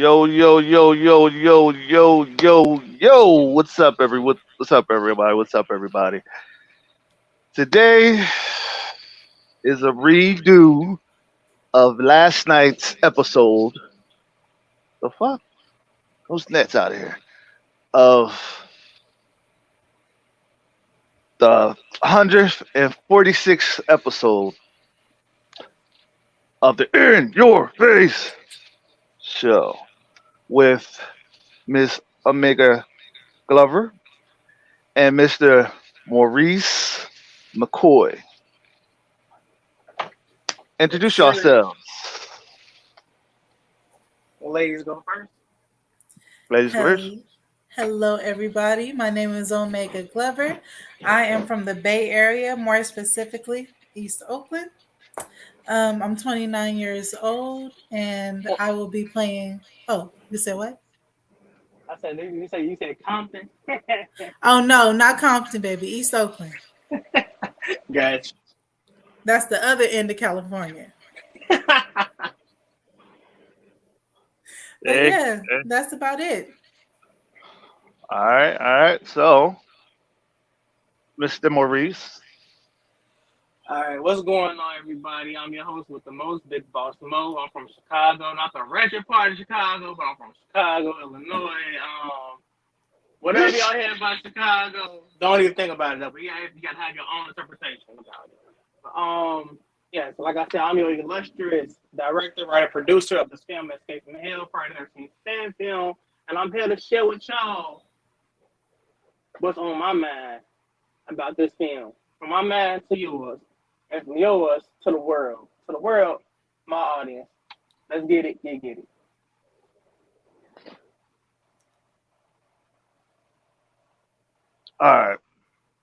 Yo, yo, yo, yo, yo, yo, yo, yo. What's up, everybody? What's up, everybody? Today is a redo of last night's episode. The fuck? Who's next out of here? Of the 146th episode of the In Your Face show with Miss Omega Glover and Mr. Maurice McCoy. Yes, Introduce sir. yourselves, Ladies go first. ladies first. Hel- Hello, everybody. My name is Omega Glover. I am from the Bay Area, more specifically East Oakland. I'm 29 years old, and I will be playing. Oh, you said what? I said you said Compton. Oh no, not Compton, baby. East Oakland. Gotcha. That's the other end of California. But Hey, yeah, hey. that's about it. All right, all right. So, Mr. Maurice. All right, what's going on, everybody? I'm your host with the most, Big Boss Mo. I'm from Chicago, not the wretched part of Chicago, but I'm from Chicago, Illinois. Whatever y'all hear about Chicago, don't even think about it. Though. But yeah, you gotta have your own interpretation about it. Yeah. So like I said, I'm your illustrious director, writer, producer of this film, Escape from Hell, Friday the 13th fan film, and I'm here to share with y'all what's on my mind about this film. From my mind to yours, and from yours to the world. To the world, my audience. Let's get it, get it. All right.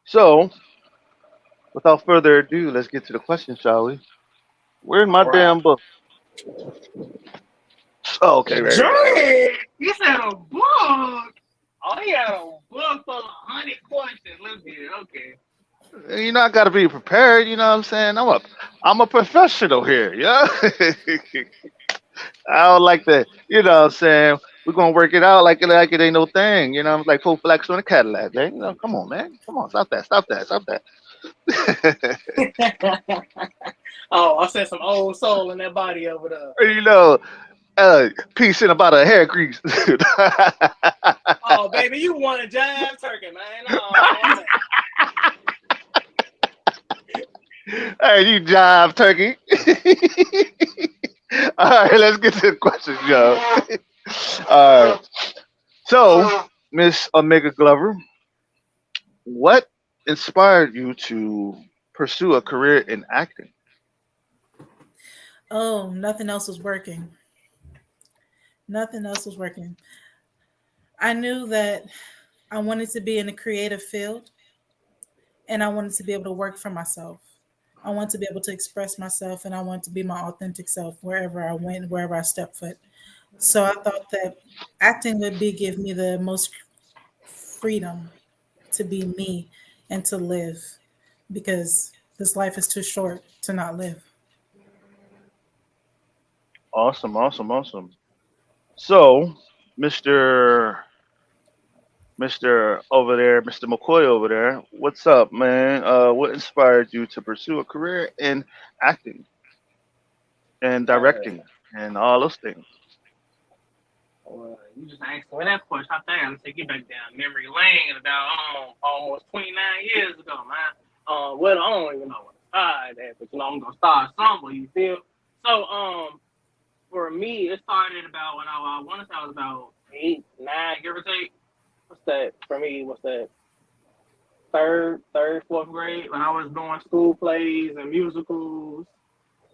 So, without further ado, let's get to the question, shall we? Where's my All right. damn book? Oh, okay, right. Drake! You said a book! Oh, he had a book full of 100 questions. Let's get it. Okay. I gotta be prepared. You know what I'm saying? I'm a professional here. Yeah. I don't like that. You know what I'm saying? We're gonna work it out like it ain't no thing. Like four blacks on a Cadillac, man. Come on, man. Come on, stop that. Oh, I said some old soul in that body over there. you know, Peace in about a hair grease. Oh, baby, you want a jive turkey, man. Oh, man. Hey, you jive turkey. All right, let's get to the questions, yo. All right. So, Miss Omega Glover, what inspired you to pursue a career in acting? Oh, nothing else was working. Nothing else was working. I knew that I wanted to be in the creative field, and I wanted to be able to work for myself. I want to be able to express myself, and I want to be my authentic self wherever I went, wherever I step foot. So I thought that acting would be give me the most freedom to be me and to live because this life is too short to not live. Awesome, awesome, awesome. So, Mr. Mr. over there, Mr. McCoy over there, what's up, man? What inspired you to pursue a career in acting and Uh, directing and all those things? well, you just asked me that question. I think I'm take you back down memory lane about almost 29 years ago, man. Well, I don't even know what to start at, but I'm gonna start somewhere. You feel? So, for me, it started about when I want to say I was about 8, 9, give or take. What's that for me? What's that? Fourth grade when I was doing school plays and musicals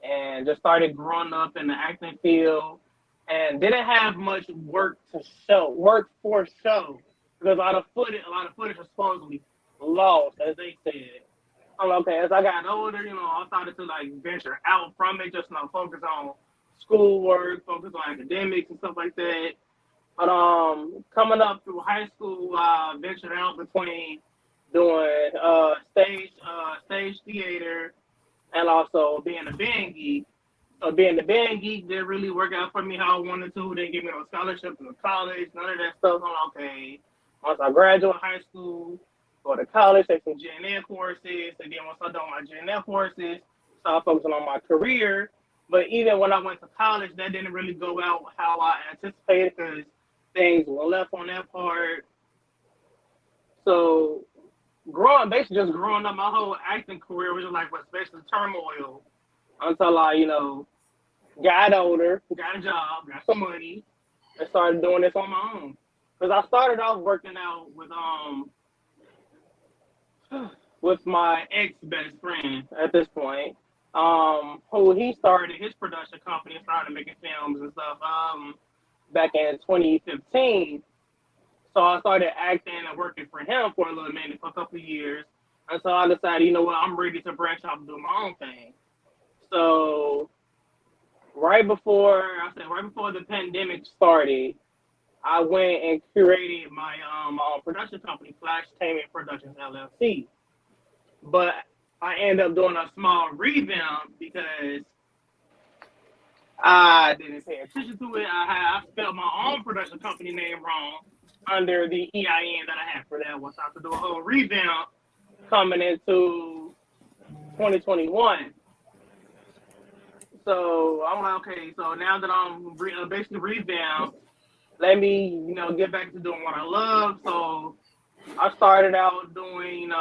and just started growing up in the acting field and didn't have much work for show because a lot of footage was supposedly lost, as they said. I'm like, okay. As I got older, I started to like venture out from it, just focus on schoolwork, focus on academics and stuff like that. But coming up through high school, I ventured out between doing stage theater and also being a band geek. So being the band geek didn't really work out for me how I wanted to. They didn't give me no scholarship in college, none of that stuff. I'm like, okay. Once I graduate high school, go to college, take some gen ed courses, and then once I done my gen ed courses, start focusing on my career. But even when I went to college, that didn't really go out how I anticipated because things were left on that part. So basically just growing up, my whole acting career was just like was basically turmoil until I, got older, got a job, got some money, and started doing this on my own. Because I started off working out with my ex best friend at this point, who he started his production company and started making films and stuff back in 2015. So I started acting and working for him for a little minute, for a couple of years. And so I decided, you know what, I'm ready to branch out and do my own thing. So right before the pandemic started, I went and curated my own production company, Flashtainment Productions LLC. But I ended up doing a small revamp because I didn't pay attention to it. I spelled my own production company name wrong under the EIN that I had for that one. So I had to do a whole revamp coming into 2021. So I'm like, okay, so now that I'm basically revamped, let me, get back to doing what I love. So I started out doing,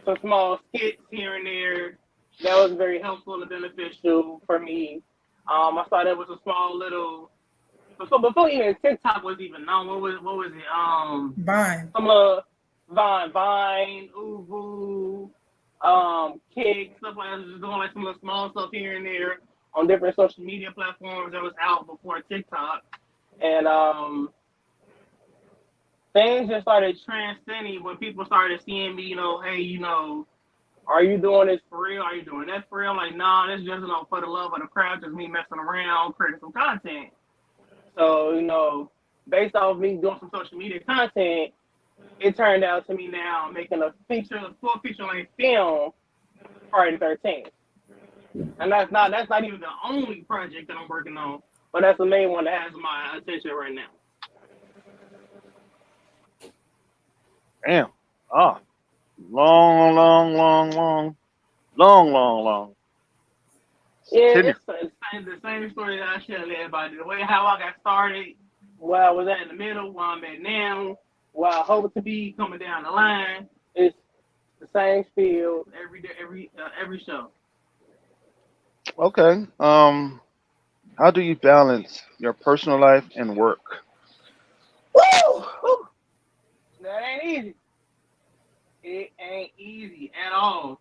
some small skits here and there. That was very helpful and beneficial for me. I started with a small little, before even TikTok was even known. What was it? Vine. Some Vine, Uvu, Kick, stuff like that. Just doing like some little small stuff here and there on different social media platforms that was out before TikTok. And things just started transcending when people started seeing me, hey, are you doing this for real? Are you doing that for real? I'm like, nah, this is just for the love of the crowd, just me messing around, creating some content. So, based off me doing some social media content, it turned out to me now making a full feature-length film, Friday the 13th. And that's not even the only project that I'm working on, but that's the main one that has my attention right now. Damn. Ah. Long. Yeah, Continue. it's the same story that I share with everybody. The way how I got started, where I was at in the middle, where I'm at now, where I hope to be coming down the line. It's the same spiel every day, every show. Okay. How do you balance your personal life and work? Woo! That ain't easy. It ain't easy at all.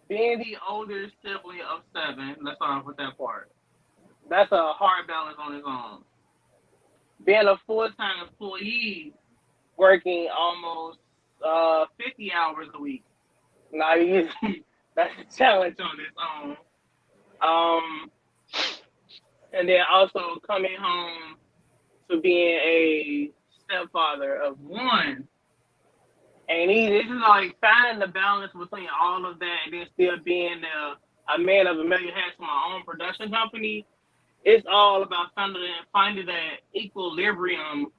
Being the older sibling of 7, let's start off with that part. That's a hard balance on its own. Being a full-time employee, working almost 50 hours a week, not easy. That's a challenge on its own. And then also coming home to being a stepfather of 1. And it's just like finding the balance between all of that and then still being a man of a million hats for my own production company. It's all about finding that equilibrium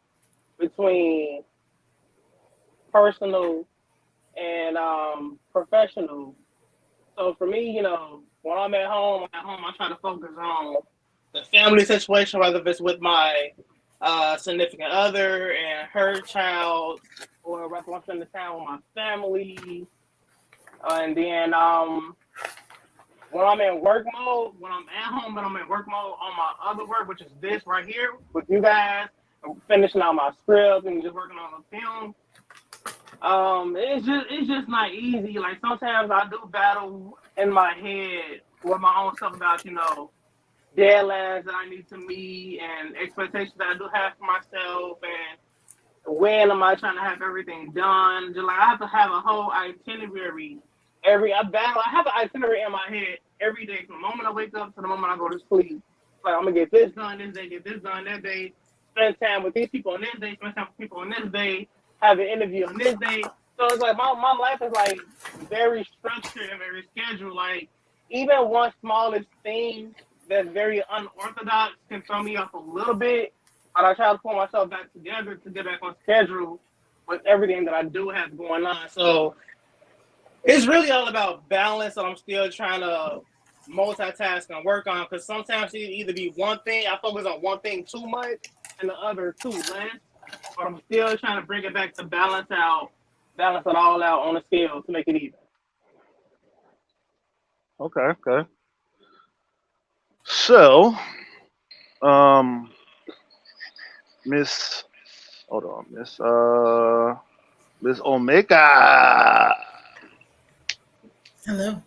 between personal and professional. So for me, when I'm at home, I try to focus on the family situation, whether if it's with my significant other and her child, or whether I'm spending time with my family. And then when I'm in work mode, when I'm at home, but I'm in work mode on my other work, which is this right here with you guys, I'm finishing out my script and just working on the film. It's just not easy. Like sometimes I do battle in my head with my own stuff about, deadlines that I need to meet and expectations that I do have for myself, and when am I trying to have everything done. Just like I have to have a whole itinerary. I have an itinerary in my head every day from the moment I wake up to the moment I go to sleep. Like I'm gonna get this done this day, get this done that day, spend time with these people on this day, spend time with people on this day, have an interview on this day. So it's like my life is like very structured and very scheduled. Like even one smallest thing that's very unorthodox can throw me off a little bit. But I try to pull myself back together to get back on schedule with everything that I do have going on. So it's really all about balance. So I'm still trying to multitask and work on because sometimes it either be one thing, I focus on one thing too much and the other too less. But I'm still trying to bring it back to balance it all out on a scale to make it even. Okay, okay. So, um, Miss, hold on, Miss Omega. Hello.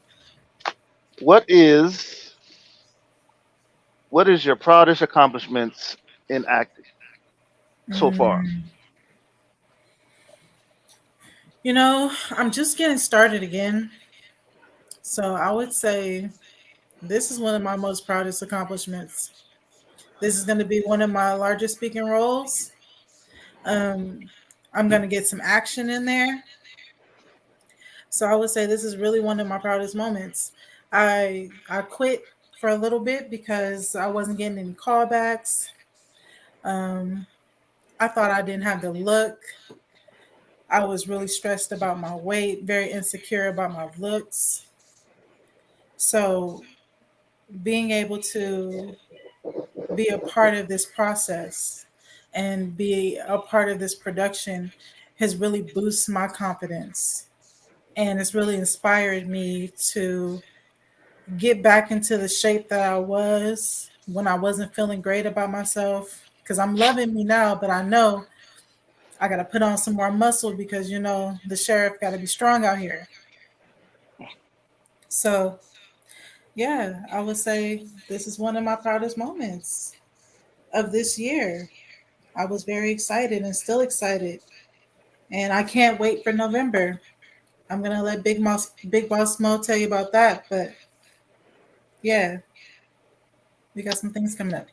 What is what is your proudest accomplishments in acting so far? Mm, you know, I'm just getting started again. So I would say this is one of my most proudest accomplishments. This is going to be one of my largest speaking roles. Um, I'm going to get some action in there. So I would say this is really one of my proudest moments. I quit for a little bit because I wasn't getting any callbacks. Um, I thought I didn't have the look. I was really stressed about my weight, very insecure about my looks. So being able to be a part of this process and be a part of this production has really boosted my confidence. And it's really inspired me to get back into the shape that I was when I wasn't feeling great about myself. Because I'm loving me now, but I know I got to put on some more muscle because, the sheriff got to be strong out here. So, yeah, I would say this is one of my proudest moments of this year. I was very excited and still excited. And I can't wait for November. I'm gonna let Big Boss Mo tell you about that. But yeah, we got some things coming up.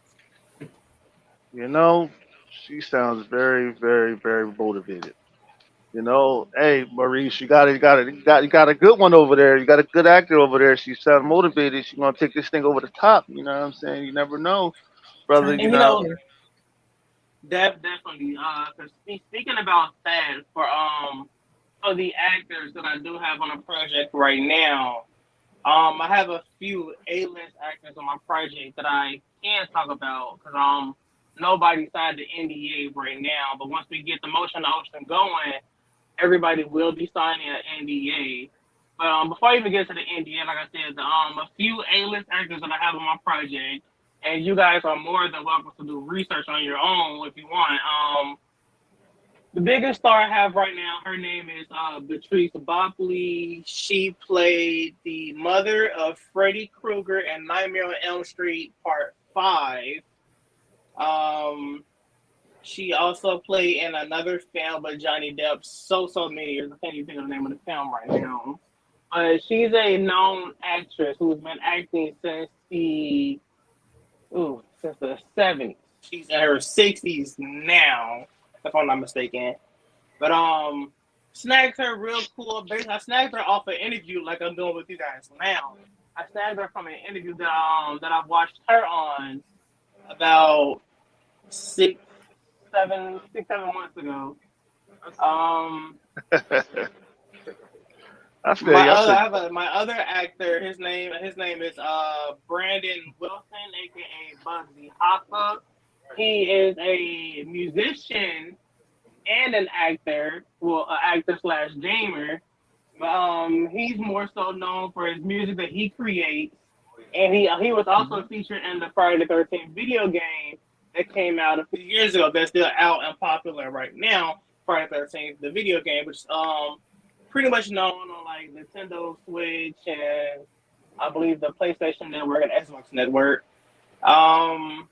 You know, she sounds very, very, very motivated. Hey Maurice, you got a good one over there. You got a good actor over there. She sounds motivated. She's gonna take this thing over the top. You know what I'm saying? You never know, brother. Trying to You And get know. better. definitely. Cause speaking about that, for the actors that I do have on a project right now, I have a few A-list actors on my project that I can talk about because nobody signed the NDA right now. But once we get the Motion to Ocean going, everybody will be signing an NDA. But before I even get to the NDA, like I said, a few A-list actors that I have on my project, and you guys are more than welcome to do research on your own if you want. The biggest star I have right now, her name is Patrice Bopley. She played the mother of Freddy Krueger in Nightmare on Elm Street Part 5. Um, she also played in another film by Johnny Depp so many years. I can't even think of the name of the film right now. She's a known actress who's been acting since the 70s. She's in her 60s now, if I'm not mistaken. But snagged her real cool. Basically, I snagged her off an interview like I'm doing with you guys now. I snagged her from an interview that I watched her on about 6, 7 months ago. Um, I feel you. I feel you. my other actor. His name is Brandon Wilson, aka Bugsy Hoffa. He is a musician and an actor, well, an actor slash gamer. But he's more so known for his music that he creates, and he was also featured in the Friday the 13th video game that came out a few years ago. That's still out and popular right now. Friday the 13th, the video game, which is pretty much known on like Nintendo Switch and I believe the PlayStation Network and Xbox Network. Um,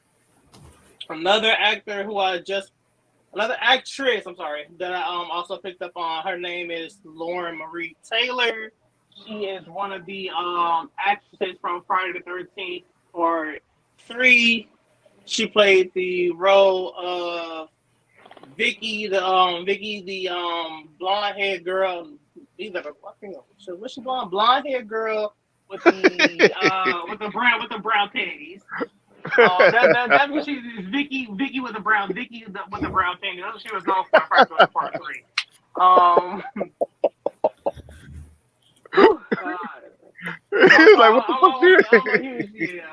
another actor who I just Another actress, I'm sorry, that I also picked up on. Her name is Lauren Marie Taylor. She is one of the actresses from Friday the 13th or 3. She played the role of Vicky, the blonde haired girl. Either the fucking was she blonde? Blonde haired girl with the brown panties. That's what she is. Vicky with the brown panties. That's what she was known for in First Girl Part 3. God. Like, what the fuck?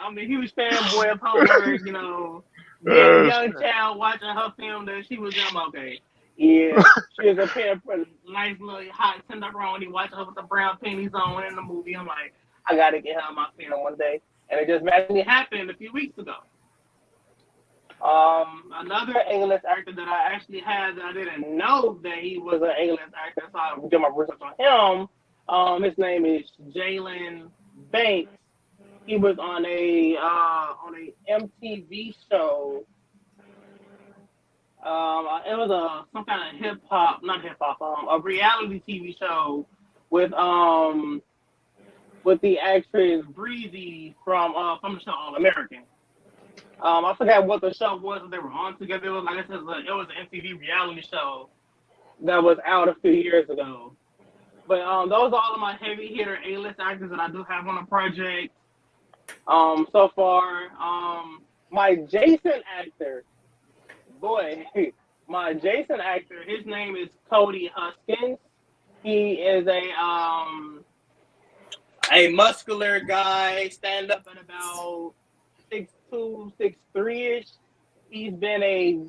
I'm a huge fanboy of her. You know, being a young child watching her film that she was in. I'm okay. Yeah, she was a pair of nice little hot tenderoni watching her with the brown panties on in the movie. I'm like, I gotta get her on my film one day, and it just magically happened a few weeks ago. Another A-list actor that I actually had that I didn't know that he was an A-list actor, so I did my research on him. His name is Jalen Banks. He was on a MTV show. It was some kind of a reality TV show with the actress Breezy from the show All American. I forgot what the show was that they were on together. It was like it was an MTV reality show that was out a few years ago. But those are all of my heavy hitter A-list actors that I do have on a project so far. My Jason actor, his name is Cody Huskins. He is a muscular guy, stand up at about 6'2", 6'3"-ish. He's been a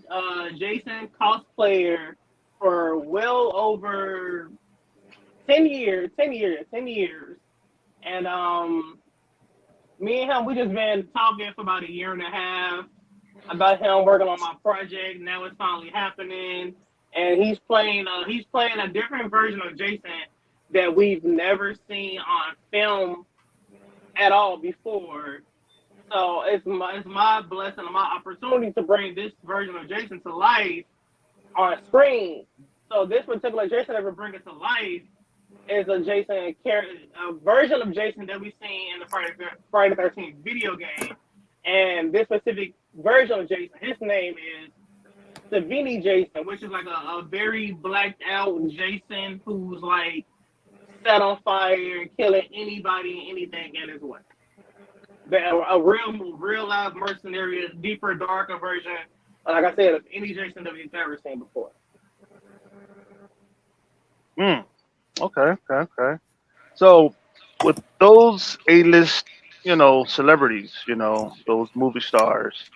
Jason cosplayer for well over 10 years. And me and him, we just been talking for about a year and a half about him working on my project. Now it's finally happening. And he's playing a different version of Jason that we've never seen on film at all before. So it's my blessing and my opportunity to bring this version of Jason to life on screen. So this particular Jason that we're bringing to life is a version of Jason that we've seen in the Friday the 13th video game. And this specific version of Jason, his name is Savini Jason, which is like a very blacked out Jason who's like set on fire and killing anybody and anything in his way. A real live mercenary, deeper, darker version, like I said, of any Jason that we've ever seen before. Okay. So with those A-list, celebrities, those movie stars,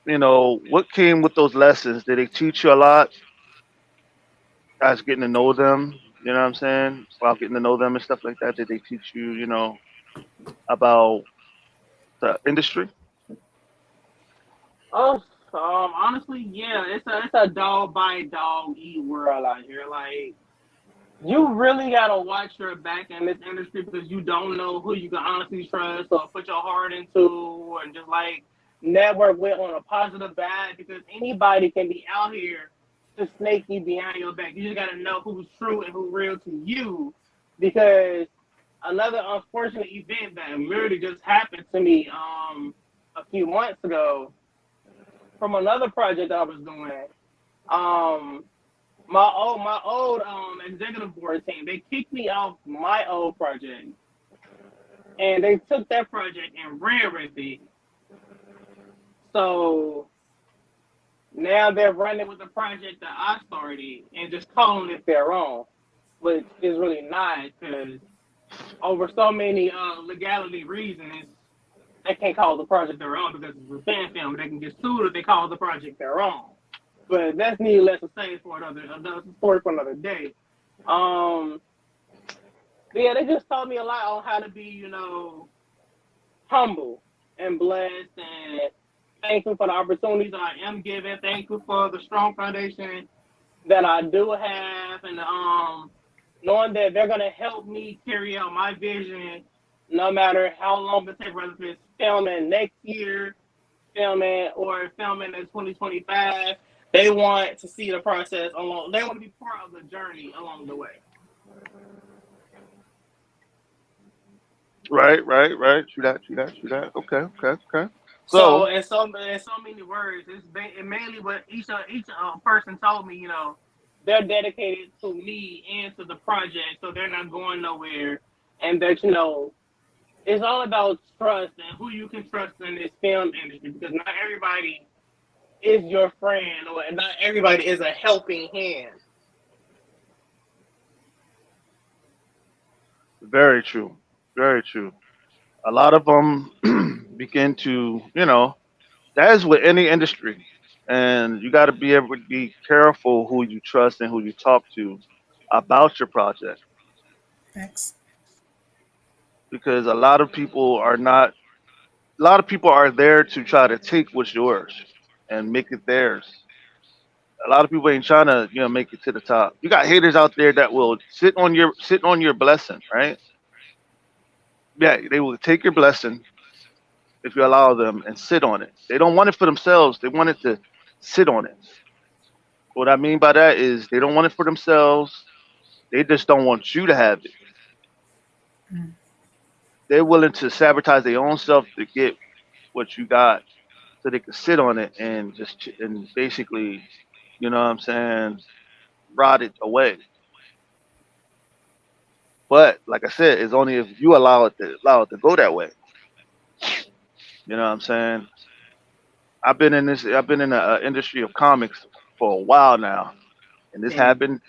what came with those lessons? Did they teach you a lot as getting to know them? You know what I'm saying? While getting to know them and stuff like that, did they teach you, about the industry? Honestly, yeah, it's a dog by dog eat world out here. Like, you really gotta watch your back in this industry because you don't know who you can honestly trust or put your heart into, and just like network with on a positive vibe, because anybody can be out here to snake you behind your back. You just gotta know who's true and who's real to you, because another unfortunate event that literally just happened to me a few months ago from another project I was doing. My old executive board team, they kicked me off my old project, and they took that project and ran with it. So now they're running with the project that I started and just calling it their own, which is really nice because over so many legality reasons, they can't call the project their own because it's a fan film. They can get sued if they call the project their own. But that's needless to say for another story for another day. Yeah, they just taught me a lot on how to be, humble and blessed, and thankful for the opportunities that I am given. Thankful for the strong foundation that I do have, and knowing that they're gonna help me carry out my vision, no matter how long it takes, whether it's filming next year, filming in 2025. They want to see the process along. They want to be part of the journey along the way. Right. True that. Okay. So in so many words, it's mainly what each person told me. They're dedicated to me and to the project, so they're not going nowhere and that it's all about trust and who you can trust in this film industry, because not everybody is your friend, or not everybody is a helping hand. Very true. Very true. A lot of them begin to, that is with any industry. And you got to be able to be careful who you trust and who you talk to about your project, Thanks. because a lot of people are there to try to take what's yours and make it theirs. A lot of people ain't trying to, make it to the top. You got haters out there that will sit on your blessing, right? Yeah, they will take your blessing if you allow them and sit on it. They don't want it for themselves. They want it to sit on it. What I mean by that is they don't want it for themselves. They just don't want you to have it. Mm. They're willing to sabotage their own self to get what you got, so they can sit on it and and basically, you know what I'm saying, rot it away. But like I said, it's only if you allow it to go that way. You know what I'm saying? I've been in the industry of comics for a while now, and this Mm. happened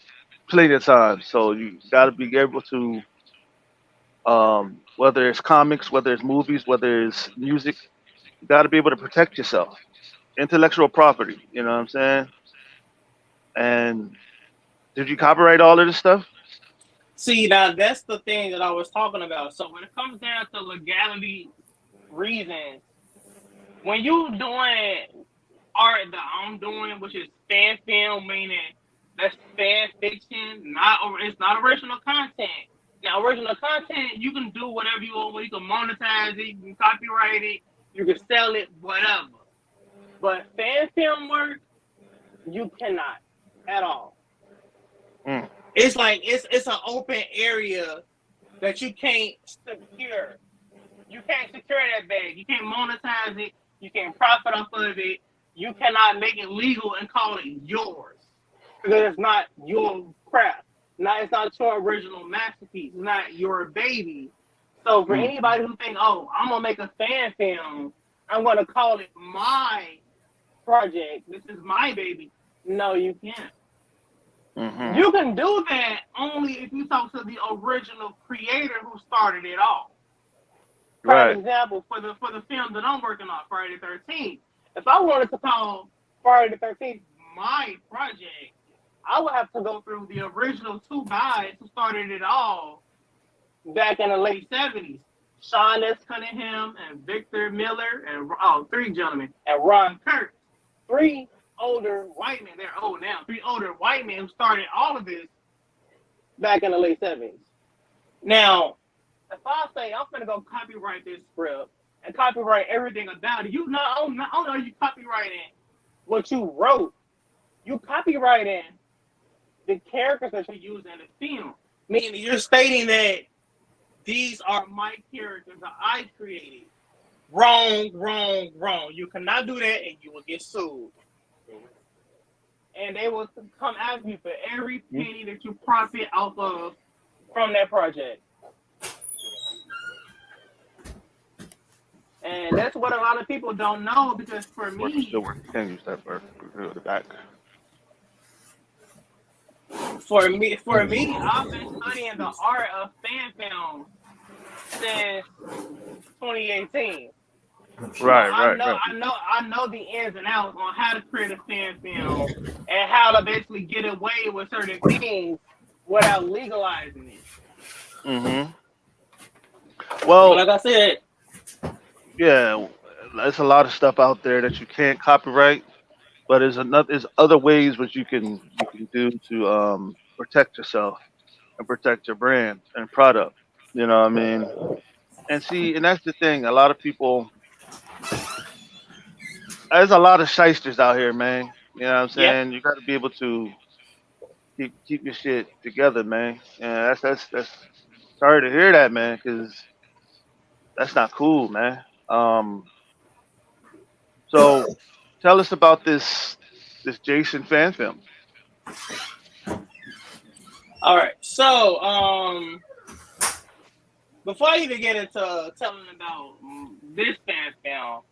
plenty of times. So you got to be able to, whether it's comics, whether it's movies, whether it's music, you got to be able to protect yourself. Intellectual property. You know what I'm saying? And did you copyright all of this stuff? See, now that's the thing that I was talking about. So when it comes down to legality reasons, when you doing art that I'm doing, which is fan film, meaning that's fan fiction, it's not original content. Now, original content, you can do whatever you want. You can monetize it, you can copyright it, you can sell it, whatever. But fan film work, you cannot at all. Mm. It's like it's an open area that you can't secure. You can't secure that bag. You can't monetize it. You can't profit off of it. You cannot make it legal and call it yours, because it's not your craft. It's not your original masterpiece. It's not your baby. So for Mm. anybody who think, oh, I'm gonna make a fan film, I'm gonna call it my project. This is my baby. No, you can't. Hmm. You can do that only if you talk to the original creator who started it all. Prime Right. example for the film that I'm working on, Friday the 13th. If I wanted to call Friday the 13th my project, I would have to go through the original two guys who started it all back in the late 70s. Sean S. Cunningham and Victor Miller, and three gentlemen, and Ron Kurtz. Three older white men, they're old now, three older white men who started all of this back in the late 70s. Now, if I say I'm gonna go copyright this script and copyright everything about it, you not only are you copyrighting what you wrote, you copyrighting the characters that you use in the film. Meaning you're stating that these are my characters that I created. Wrong, wrong, wrong. You cannot do that and you will get sued. And they will come after you for every penny that you profit off of from that project. And that's what a lot of people don't know, because for me, Still working. Can't use that for the back. for me, I've been studying the art of fan film since 2018. Right. I know the ins and outs on how to create a fan film and how to basically get away with certain things without legalizing it. Hmm. But Well, like I said, yeah, there's a lot of stuff out there that you can't copyright, but there's other ways which you can do to protect yourself and protect your brand and product. You know what I mean? And see, and that's the thing. A lot of people, there's a lot of shysters out here, man. You know what I'm yep. saying? You got to be able to keep your shit together, man. Yeah, that's sorry to hear that, man, because that's not cool, man. So tell us about this Jason fan film. All right. So, before I even get into telling about this fan film,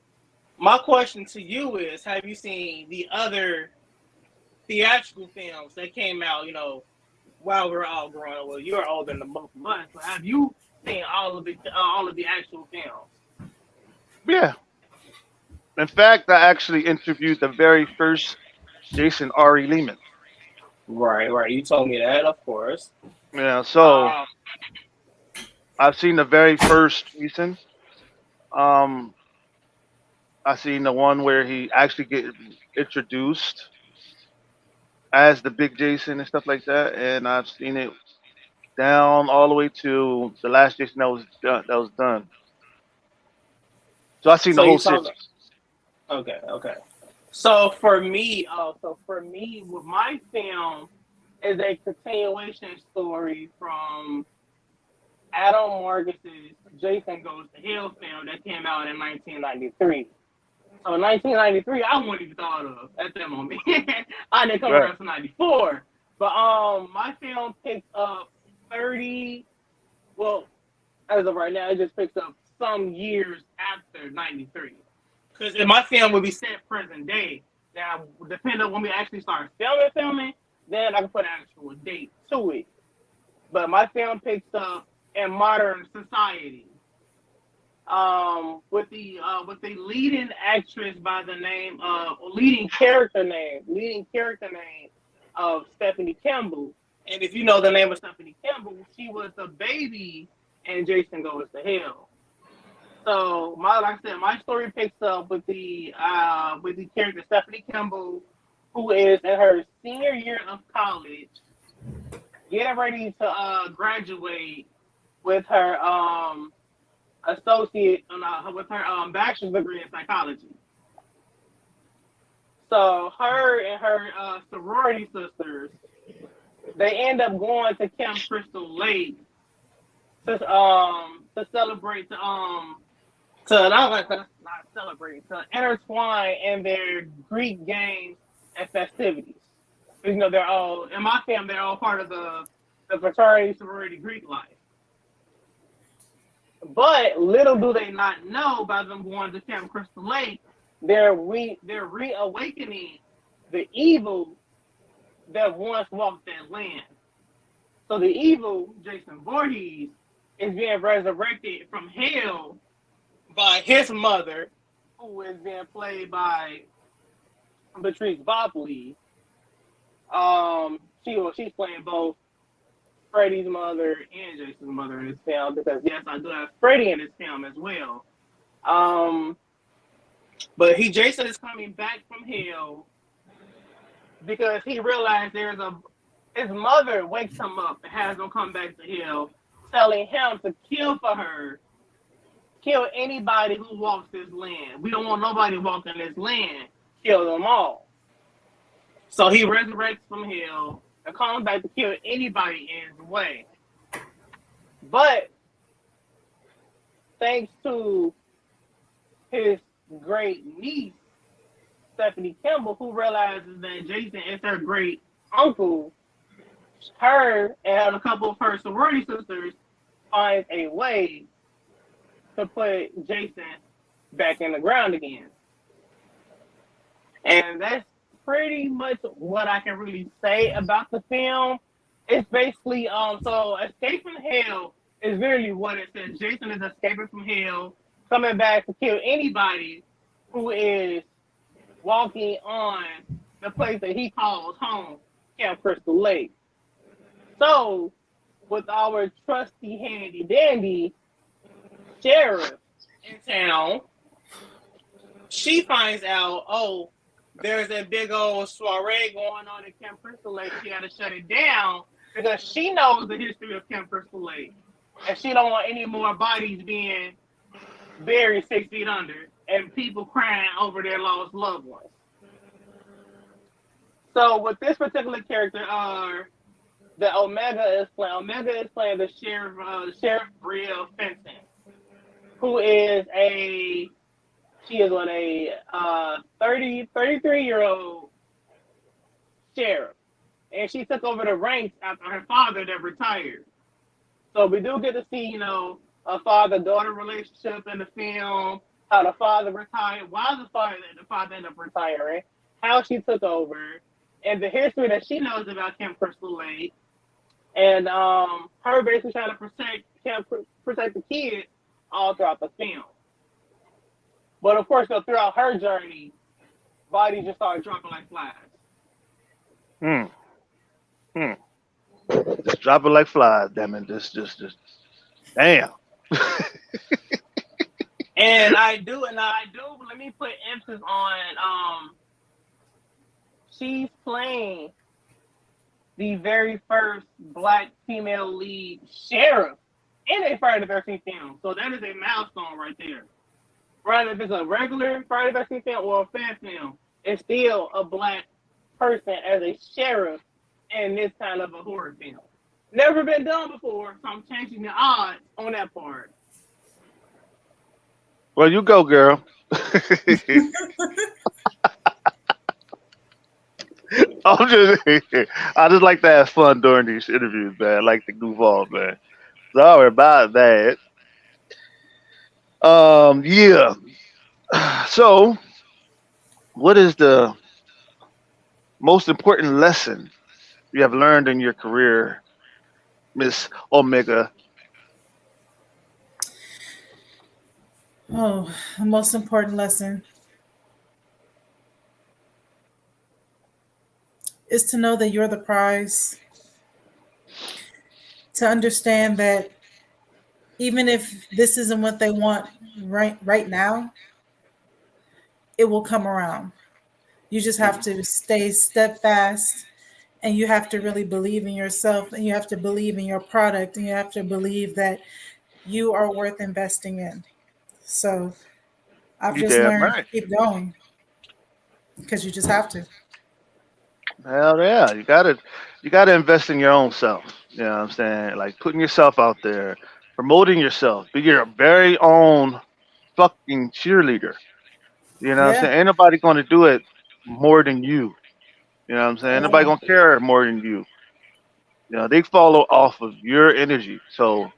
my question to you is: have you seen the other theatrical films that came out? While we're all growing up. Well, you're older than both of us, but have you seen all of the actual films? Yeah. In fact, I actually interviewed the very first Jason Ari Lehman. Right, right. You told me that, of course. Yeah, so Um, I've seen the very first Jason. Um, I seen the one where he actually get introduced as the Big Jason and stuff like that, and I've seen it down all the way to the last Jason that was done. That was done. So I've seen so the whole you saw the series. okay, okay. So for me, with my film is a continuation story from Adam Marcus's Jason Goes to Hell film that came out in 1993. So 1993, I wouldn't even thought of at that moment. I didn't come Right. around to 94. But my film picks up 30. Well, as of right now, it just picks up some years after 93. Because my film would be set present day. Now, depending on when we actually start filming, then I can put an actual date to it. But my film picks up in modern society. With the leading actress by the name of leading character name of Stephanie Campbell. And if you know the name of Stephanie Campbell, she was the baby in Jason Goes to Hell. So like I said, my story picks up with the character Stephanie Campbell, who is in her senior year of college, getting ready to graduate with her associate with her bachelor's degree in psychology. So her and her sorority sisters, they end up going to Camp Crystal Lake to celebrate to not celebrate to intertwine in their Greek games and festivities. They're all in my family. They're all part of the fraternity sorority Greek life. But little do they not know, by them going to Camp Crystal Lake, they're reawakening the evil that once walked that land. So the evil, Jason Voorhees, is being resurrected from hell by his mother, who is being played by Patrice Bopley. She's playing both Freddy's mother and Jason's mother in this film, because yes, I do have Freddy in this film as well. But Jason is coming back from hell because he realized his mother wakes him up and has him come back to hell, telling him to kill anybody who walks this land. We don't want nobody walking this land. Kill them all. So he resurrects from hell and comes back to kill anybody in his way. But thanks to his great niece, Stephanie Campbell, who realizes that Jason is her great uncle, her and a couple of her sorority sisters find a way to put Jason back in the ground again. And that's pretty much what I can really say about the film. It's basically so Escape from Hell is really what it says. Jason is escaping from hell, coming back to kill anybody who is walking on the place that he calls home, Camp Crystal Lake. So, with our trusty handy dandy sheriff in town, she finds out, oh, there's a big old soiree going on at Camp Crystal Lake. She got to shut it down because she knows the history of Camp Crystal Lake, and she don't want any more bodies being buried 6 feet under and people crying over their lost loved ones. So with this particular character, that Omega is playing the Sheriff Brielle Fenton, who is a 33-year-old sheriff, and she took over the ranks after her father that retired. So we do get to see, a father-daughter relationship in the film, how the father retired, why the father ended up retiring, how she took over, and the history that she knows about Kim Crystal Lake, and her basically trying to protect the kid all throughout the film. But of course, throughout her journey, bodies just started dropping like flies. Hmm. Hmm. Just drop it like flies, damn it. Just damn. And I do. Let me put emphasis on she's playing the very first black female lead sheriff in a Friday the 13th film. So that is a milestone right there. Rather if it's a regular Friday the 13th film or a fan film, it's still a black person as a sheriff in this kind of a horror film. Never been done before, so I'm changing the odds on that part. Well, you go, girl. I'm just, I just like to have fun during these interviews, man. I like to goof off, man. Sorry about that. Yeah. So, what is the most important lesson you have learned in your career, Miss Omega? Oh, the most important lesson is to know that you're the prize, to understand that even if this isn't what they want right now, it will come around. You just have to stay steadfast, and you have to really believe in yourself, and you have to believe in your product, and you have to believe that you are worth investing in. So I've You just damn learned to right. keep going because you just have to. Hell yeah, you gotta invest in your own self. You know what I'm saying? Like putting yourself out there, promoting yourself, be your very own fucking cheerleader. You know what I'm Yeah, saying? Ain't nobody gonna do it more than you. You know what I'm saying? Ain't that's nobody right. gonna care more than you. You know, they follow off of your energy. So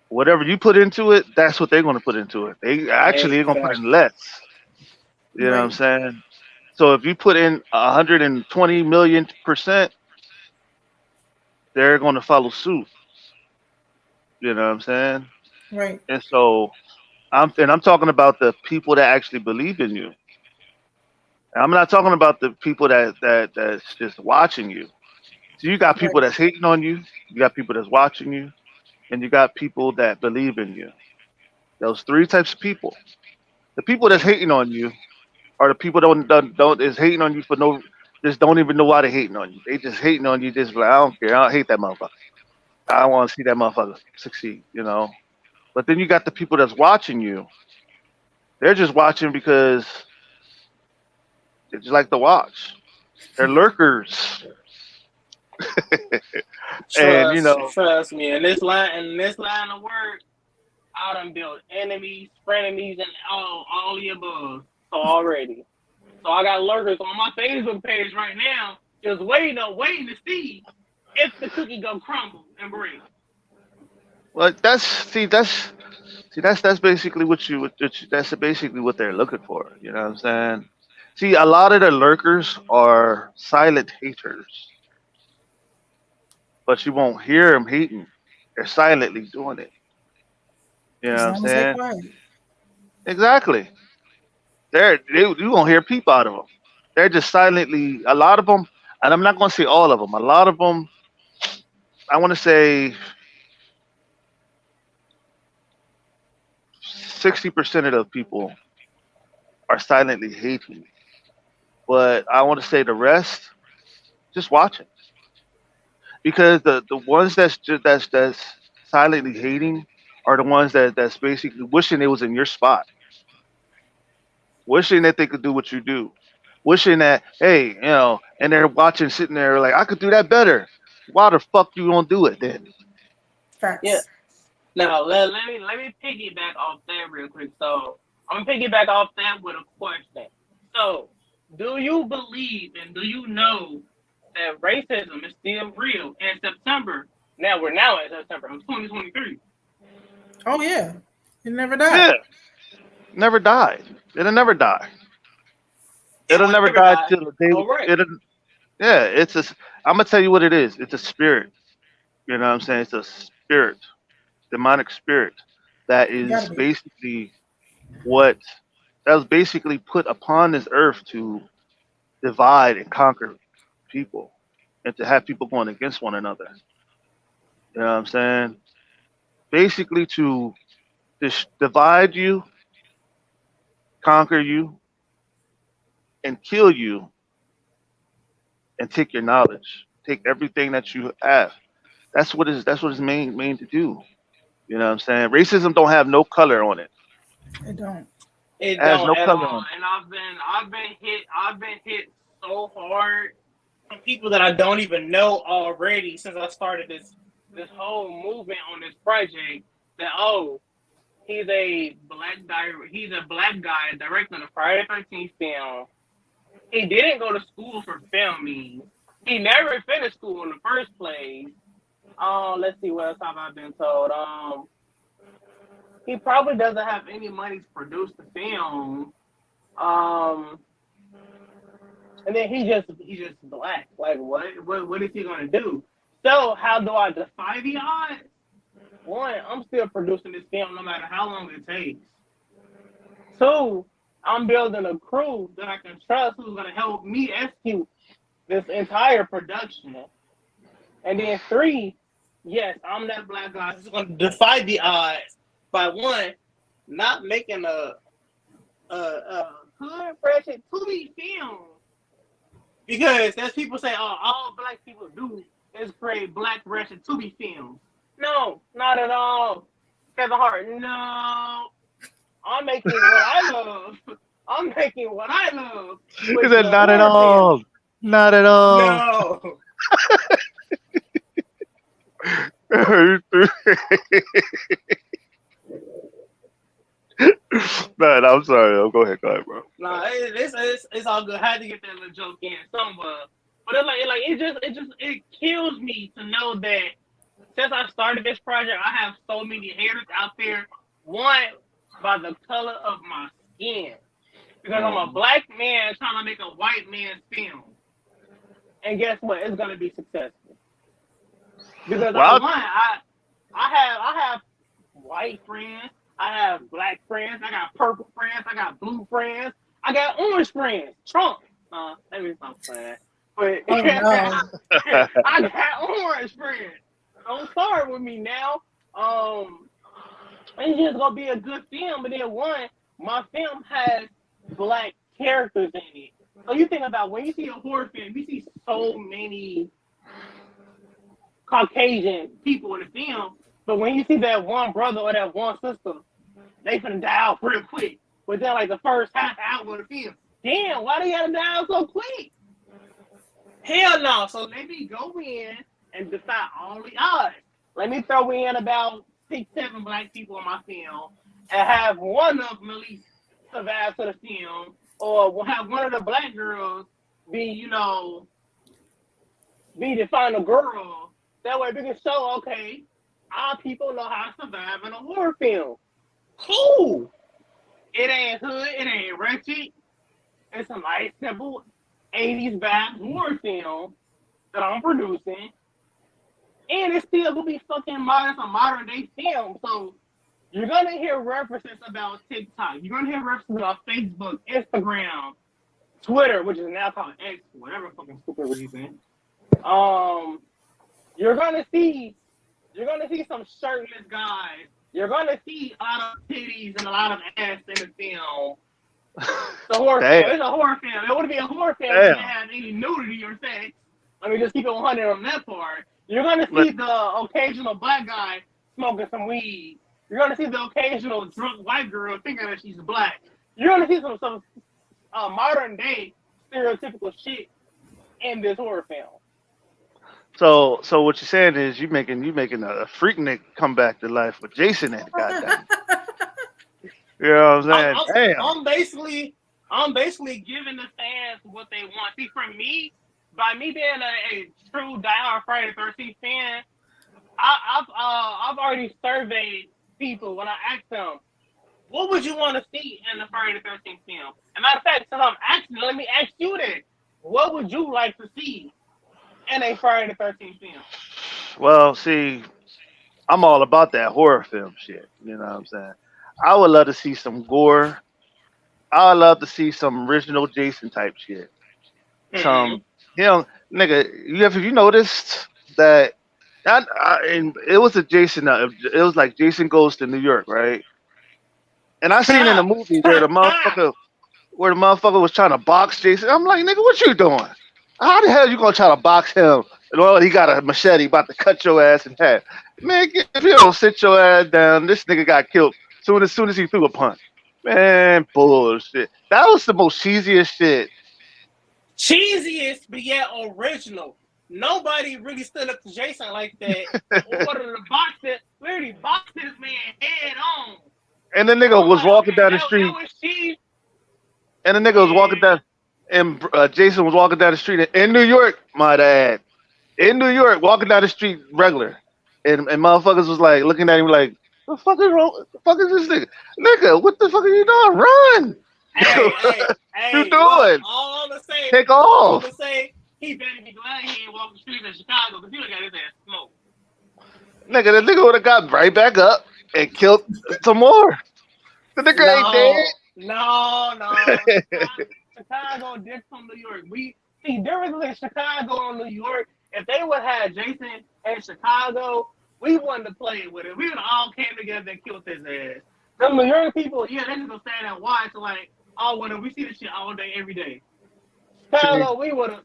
whatever you put into it, that's what they're gonna put into it. They actually are gonna put in Exactly. less. You know what I'm Right, saying? So if you put in 120 million%, they're gonna follow suit. You know what I'm saying? right. And so I'm talking about the people that actually believe in you. I'm not talking about the people that's just watching you. So you got people Right. that's hating on you, you got people that's watching you, and you got people that believe in you. Those three types of people. The people that's Mm. hating on you are the people don't is hating on you for no just don't even know why they're hating on you. They just hating on you just like I don't care. I don't hate that motherfucker. I want to see that motherfucker succeed, you know. But then you got the people that's watching you. They're just watching because they just like to watch. They're lurkers. And you know, Trust me. In this line of work, I done built enemies, frenemies, and all the above. So already. So I got lurkers on my Facebook page right now, just waiting to see if the cookie gonna crumble and break. well, that's basically that's basically what they're looking for. You know what I'm saying? See, a lot of the lurkers are silent haters, but you won't hear them hating. They're silently doing it. You know what As I'm long as they saying? quiet. Exactly. You won't hear peep out of them. They're just silently. A lot of them, and I'm not going to say all of them. A lot of them, I want to say 60% of the people are silently hating, but I want to say the rest just watching because the ones that's silently hating are the ones that's basically wishing they was in your spot, wishing that they could do what you do, wishing that hey and they're watching sitting there like I could do that better. Why the fuck you gonna do it then? Yeah. Facts. Now let me piggyback off that real quick. So I'm gonna piggyback off that with a question. So do you believe and do you know that racism is still real in September? Now we're now in September of 2023. Oh yeah, it never died. Yeah, never died. It'll never die. It It'll will never never die die. till the day. All right. It'll, yeah, it's a. I'm gonna tell you what it is. It's a spirit. You know what I'm saying? It's a spirit, demonic spirit, that Gotta is be. basically what that was basically put upon this earth to divide and conquer people, and to have people going against one another. You know what I'm saying? Basically to divide you, conquer you, and kill you, and take your knowledge, take everything that you have. That's what it's main to do. You know what I'm saying? Racism don't have no color on it. It don't. It It has don't no at color all. on And I've been hit so hard from people that I don't even know already since I started this whole movement on this project. That he's a black guy directing a Friday 13th film. He didn't go to school for filming. He never finished school in the first place. Let's see what else have I been told. He probably doesn't have any money to produce the film. Um, and then he's just black. Like what is he gonna do? So how do I defy the odds? One, I'm still producing this film no matter how long it takes. Two, I'm building a crew that I can trust who's gonna help me execute this entire production. And then three, yes, I'm that black guy who's gonna defy the odds by one, not making a hood ratchet Tubi film. Because as people say, oh, all black people do is create black ratchet Tubi films. No, not at all. Kevin Hart, no. I'm making what I love. I'm making what I love, it. He which is said, a not at horror film. all. Not at all. No. Man, I'm sorry. Go ahead, bro. Nah, it's all good. I had to get that little joke in somewhere. But it kills me to know that since I started this project, I have so many haters out there. One, by the color of my skin. Because I'm a black man trying to make a white man's film. And guess what? It's gonna be successful. Because Well, I have white friends, I have black friends, I got purple friends, I got blue friends, I got orange friends. Trump. Let me stop saying that. But Oh no. I got orange friends. Don't start with me now. It's just gonna be a good film, but then one, my film has black characters in it. So you think about when you see a horror film, you see so many Caucasian people in the film, but when you see that one brother or that one sister, they finna die out real quick. Within like the first half hour of the film. Damn, why they gotta die out so quick? Hell no. So let me go in and decide all the odds. Let me throw in about 6, 7 black people in my film and have one of them at least survive to the film, or we'll have one of the black girls be the final girl. That way we can show, okay, our people know how to survive in a horror film. Cool. It ain't hood, it ain't wretched. It's a nice, simple 80s vibe horror film that I'm producing. And it's still gonna be fucking modern, some modern day film. So you're gonna hear references about TikTok. You're gonna hear references about Facebook, Instagram, Twitter, which is now called X, whatever fucking stupid reason. You're gonna see some shirtless guys. You're gonna see a lot of titties and a lot of ass in the film. It's a horror film. damn. It's a horror film. It wouldn't be a horror film if it didn't have any nudity or sex. Let me just keep it 100 on that part. You're gonna see the occasional black guy smoking some weed. You're gonna see the occasional drunk white girl thinking that she's black. You're gonna see some modern day stereotypical shit in this horror film. So what you're saying is you making a freaknik come back to life with Jason in it, goddamn. You know what I'm saying? Damn. I'm basically giving the fans what they want. See, for me, by me being a true diehard Friday the 13th fan, I've already surveyed people when I ask them, what would you want to see in the Friday the 13th film? And matter of fact, since I'm asking, let me ask you that. What would you like to see in a Friday the 13th film? Well, see, I'm all about that horror film shit. You know what I'm saying? I would love to see some gore. I would love to see some original Jason type shit. Mm-hmm. Some, nigga, you noticed that? And it was a Jason. It was like Jason Goes to New York, right? And I seen in a movie where the motherfucker was trying to box Jason. I'm like, nigga, what you doing? How the hell you gonna try to box him? And all he got a machete about to cut your ass in half. Man, if you don't sit your ass down, this nigga got killed soon as he threw a punch. Man, bullshit. That was the most cheesiest shit. Cheesiest, but yet original. Nobody really stood up to Jason like that. Ordered to box it, literally boxed this man head on. And the nigga was walking down the street. That was cheese. And the nigga was walking down, and Jason was walking down the street in New York, might add. In New York, walking down the street regular. And motherfuckers was like looking at him like, the fuck is wrong? What the fuck is this nigga? Nigga, what the fuck are you doing? Run! Hey, you look, doing? all I'm gonna say, Take all I'm off. gonna say, he better be glad he ain't walking the streets in Chicago because he would have got his ass smoked. Nigga, the nigga would have got right back up and killed some more. The nigga ain't dead. No. Chicago different from New York. We see difference in Chicago and New York. If they would have Jason in Chicago, we wouldn't have played with it. We would have all came together and killed his ass. Some New York people, yeah, they just gonna stand and watch like, oh, when we see this shit all day, every day. Chicago, we would have.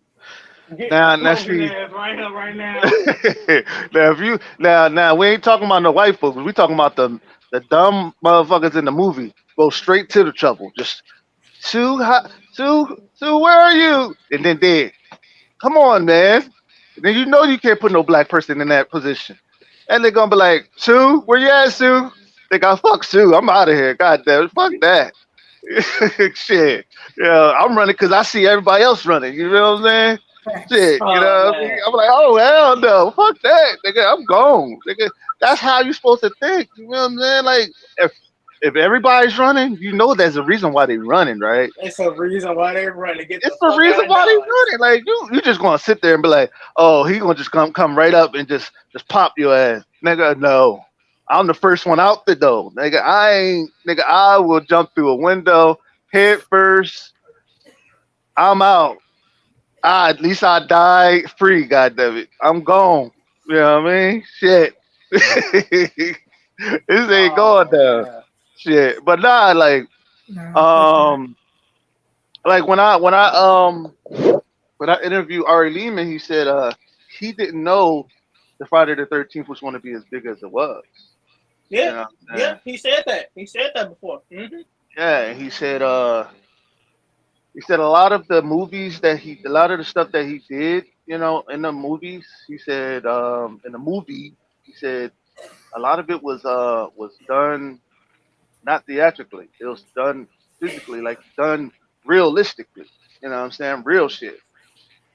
Now, Right here, right now. now we ain't talking about no white folks. We talking about the dumb motherfuckers in the movie. Go straight to the trouble. Just Sue, where are you? And then dead. Come on, man. Then you know you can't put no black person in that position. And they're gonna be like, Sue, where you at, Sue? They got fuck Sue. I'm out of here. God damn it, fuck that. Shit. Yeah, I'm running because I see everybody else running. You know what I'm saying? Shit, Oh, you know what I mean? I'm like, oh hell no, fuck that, nigga, I'm gone, nigga. That's how you supposed to think. You know what I'm saying? Like, if everybody's running, you know there's a reason why they're running, right? It's a reason why they're running. It's the reason why they're running. Like you just gonna sit there and be like, oh, he gonna just come right up and just pop your ass, nigga. No, I'm the first one out the door, nigga. I will jump through a window head first. I'm out. At least I died free, goddammit. I'm gone. You know what I mean? Shit. This ain't going down. Yeah. Shit. But nah, No, like when I interviewed Ari Lehman, he said he didn't know the Friday the 13th was going to be as big as it was. You Yeah, know what I'm saying? he said that. He said that before. Mm-hmm. Yeah, and he said a lot of the movies a lot of the stuff that he did, in the movies, he said, in the movie, he said a lot of it was done not theatrically. It was done physically, like done realistically. You know what I'm saying? Real shit.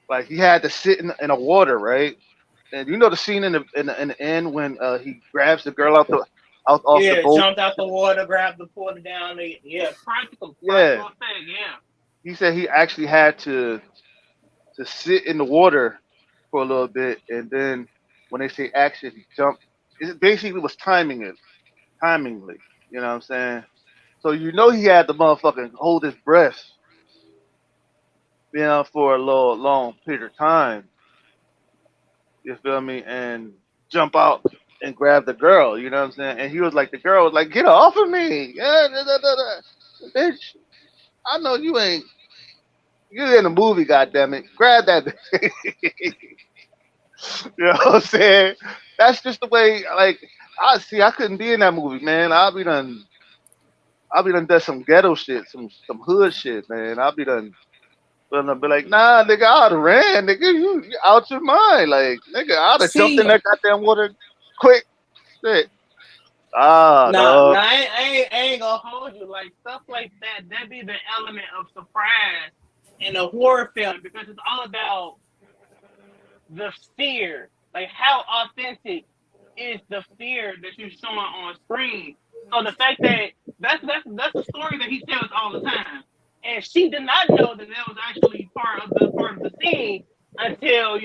Like he had to sit in a water, right? And you know the scene in the end when he grabs the girl out off the Yeah, boat. jumped out the water, grabbed the porter down. Yeah, practical Yeah. thing. Yeah. He said he actually had to sit in the water for a little bit, and then when they say action, he jumped. It basically was timingly. You know what I'm saying? So you know he had to motherfucking hold his breath, for a little long period of time. You feel me? And jump out and grab the girl. You know what I'm saying? And he was like, the girl was like, get off of me, yeah, da, da, da, da. Bitch. I know you ain't. You're in a movie, goddammit. Grab that. You know what I'm saying? That's just the way. Like I couldn't be in that movie, man. I'll be done some ghetto shit, some hood shit, man. I'll be done. But I'll be like, nah, nigga, I'd have ran, nigga. You out your mind, like, nigga. I'd have jumped in See, that goddamn water quick. Shit. Ah, nah, dog. I ain't gonna hold you. Like stuff like that. That be the element of surprise in a horror film because it's all about the fear. Like how authentic is the fear that you're showing on screen. So the fact that that's a story that he tells all the time, and she did not know that that was actually part of the scene until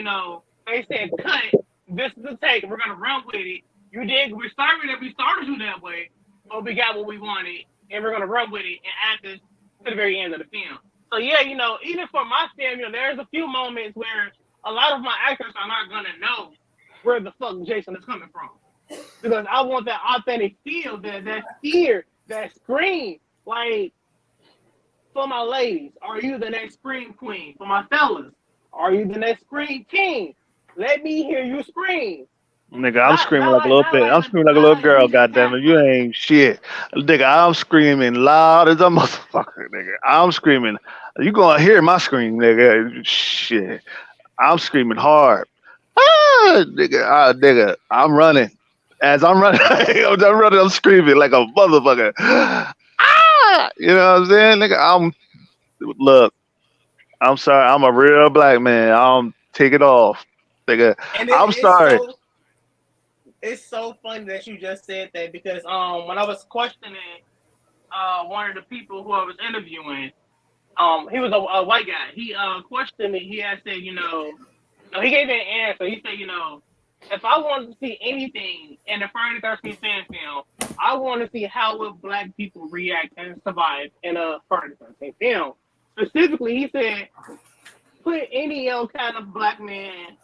they said cut. This is the take. We're gonna run with it. You did. We're sorry that we started you that way, but we got what we wanted, and we're gonna run with it and add this to the very end of the film. So yeah, even for my film, there's a few moments where a lot of my actors are not gonna know where the fuck Jason is coming from, because I want that authentic feel, that fear, that scream. Like, for my ladies, are you the next scream queen? For my fellas, are you the next scream king? Let me hear you scream. Nigga, I'm screaming like a little bit. I'm screaming like a little girl, goddamn it. You ain't shit. Nigga, I'm screaming loud as a motherfucker, nigga. I'm screaming. You gonna hear my scream, nigga. Shit. I'm screaming hard. Nigga, I'm running. As I'm running, I'm screaming like a motherfucker. You know what I'm saying? Nigga, look, I'm sorry. I'm a real black man. I'm take it off. Nigga, And I'm sorry. it's so funny that you just said that, because when I was questioning one of the people who I was interviewing, he was a white guy. He questioned me. He had said, he gave me an answer. He said, if I wanted to see anything in the Friday the 13th fan film, I want to see how will black people react and survive in a Friday the 13th film. Specifically, he said, put any kind of black man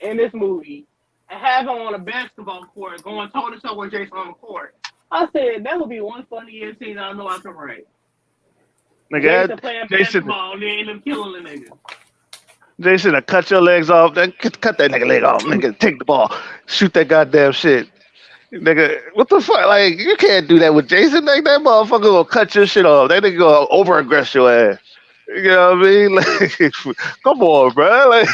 in this movie and have him on a basketball court going toe to toe with Jason on the court. I said, that would be one funny ass scene I know I can write. Nigga, Jason playing Jason, basketball and then them killing the nigga. Jason, cut your legs off. Then cut that nigga leg off. Nigga, take the ball. Shoot that goddamn shit. Nigga, what the fuck? Like, you can't do that with Jason. Like, that motherfucker gonna cut your shit off. That nigga gonna over aggress your ass. You know what I mean? Like, come on, bro. Like,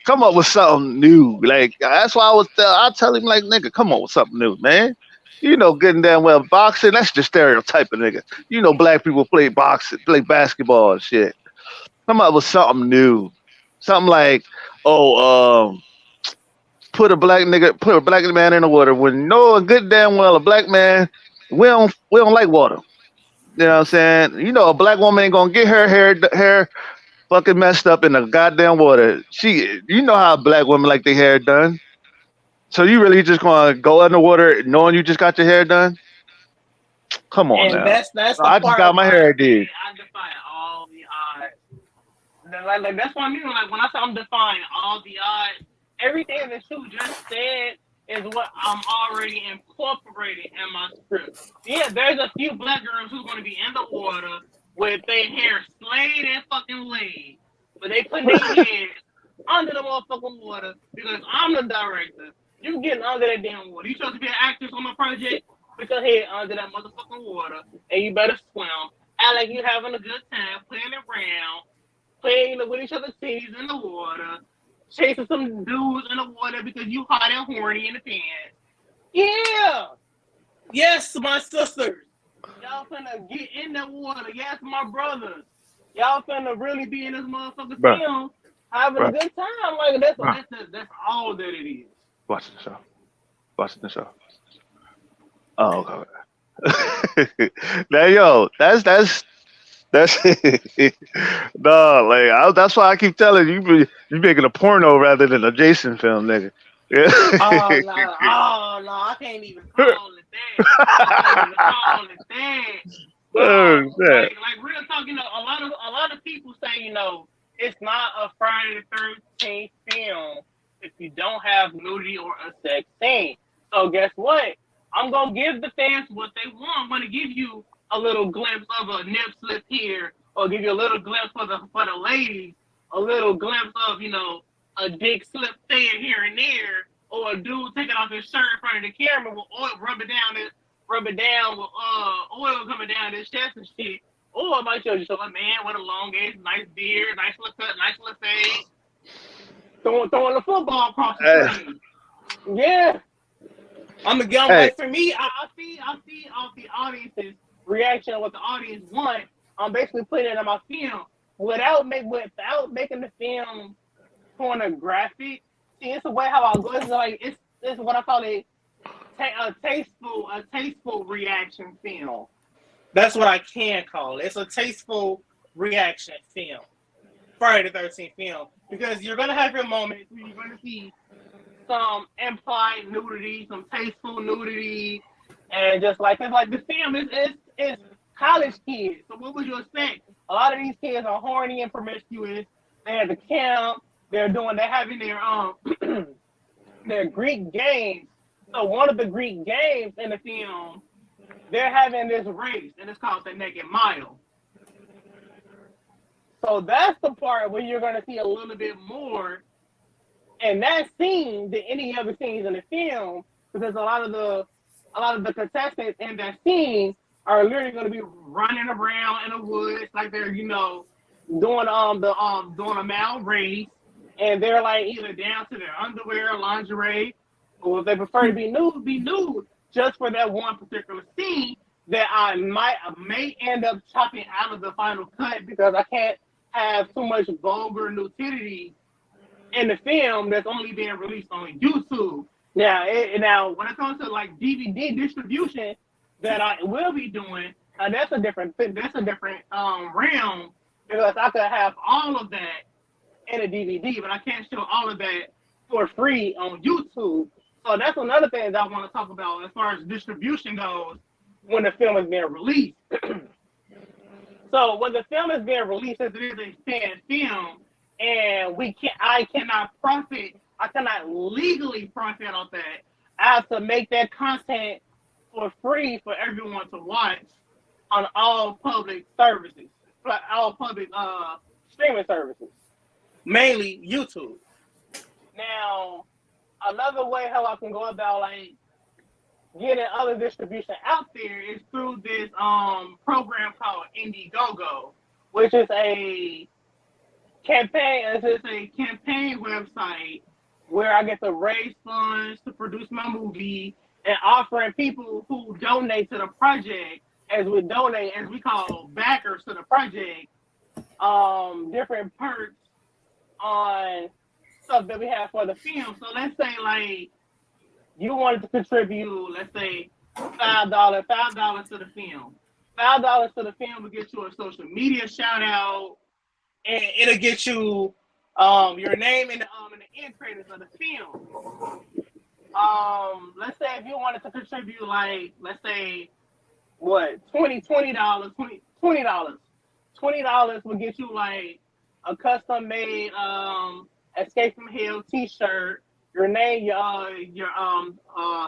come up with something new. Like, that's why I tell him, like, nigga, come on with something new, man. You know, good and damn well, boxing, that's the stereotype of nigga. You know, black people play boxing, play basketball and shit. Come up with something new. Something like, put a black man in the water when knowing good damn well a black man, we don't like water. You know what I'm saying? You know, a black woman ain't gonna get her hair fucking messed up in the goddamn water. You know how black women like their hair done. So you really just gonna go underwater knowing you just got your hair done? Come on, And now. that's the I just part got my where hair I did. defy all the odds. Like that's what I mean. Like when I say I'm defying all the odds, everything that you just said is what I'm already incorporating in my script. Yeah, there's a few black girls who's gonna be in the water with their hair slayed and fucking laid, but they put their heads under the motherfucking water because I'm the director. You getting under that damn water. You supposed to be an actress on my project? Put your head under that motherfucking water and you better swim. Act like you having a good time, playing around, playing with each other's titties in the water, chasing some dudes in the water because you hot and horny in the pants. Yeah! Yes, my sisters. Y'all finna get in the water. Yes, my brothers. Y'all finna really be in this motherfucking film, having a good time. Like that's all that it is. Watching the show. Oh, okay. Now, yo, that's no, like that's why I keep telling you, you making a porno rather than a Jason film, nigga. Yeah. Oh no, I can't even call it that. I can't even call it that. Like real talk, a lot of people say, it's not a Friday the 13th film if you don't have nudity or a sex scene. So guess what? I'm gonna give the fans what they want. I'm gonna give you a little glimpse of a nip slip here, or give you a little glimpse for the ladies, a little glimpse of a dick slip here and there, or a dude taking off his shirt in front of the camera with oil, rub it down with oil coming down his chest and shit. Or I might show you a man with a long ass, nice beard, nice little cut, nice little face, throwing the football across the screen. Yeah. Like for me, I see off the audience's reaction of what the audience want. I'm basically putting it in my film without making the film pornographic. See, it's the way how I go. It's like this is what I call a tasteful reaction film. That's what I can call it. It's a tasteful reaction film. Friday the 13th film. Because you're gonna have your moments where you're gonna see some implied nudity, some tasteful nudity, and just like it's like the film is college kids. So what would you expect? A lot of these kids are horny and promiscuous. They're at the camp. They're having their their Greek games. So one of the Greek games in the film, they're having this race, and it's called the Naked Mile. So that's the part where you're gonna see a little bit more in that scene than any other scenes in the film, because a lot of the contestants in that scene are literally going to be running around in the woods like they're doing a mile race, and they're like either down to their underwear or lingerie, or if they prefer to be nude just for that one particular scene that I may end up chopping out of the final cut because I can't have too much vulgar nudity in the film that's only being released on YouTube. Now, when it comes to like DVD distribution, that I will be doing, that's a different realm, because I could have all of that in a DVD, but I can't show all of that for free on YouTube. So that's another thing that I want to talk about as far as distribution goes when the film is being released. So when the film is being released, as it is a fan film, and I cannot legally profit off that. I have to make that content for free for everyone to watch on all public services, all public streaming services, mainly YouTube. Now, another way how I can go about like getting other distribution out there is through this program called Indiegogo, which is a campaign. It's a campaign website where I get to raise funds to produce my movie and offering people who donate to the project, as we call backers to the project, different perks on stuff that we have for the film. So let's say like you wanted to contribute, let's say $5 to the film. $5 to the film will get you a social media shout out, and it'll get you your name in the end credits of the film. Let's say if you wanted to contribute, like, let's say, what, $20 will get you like a custom made Escape from Hell t-shirt, your name, your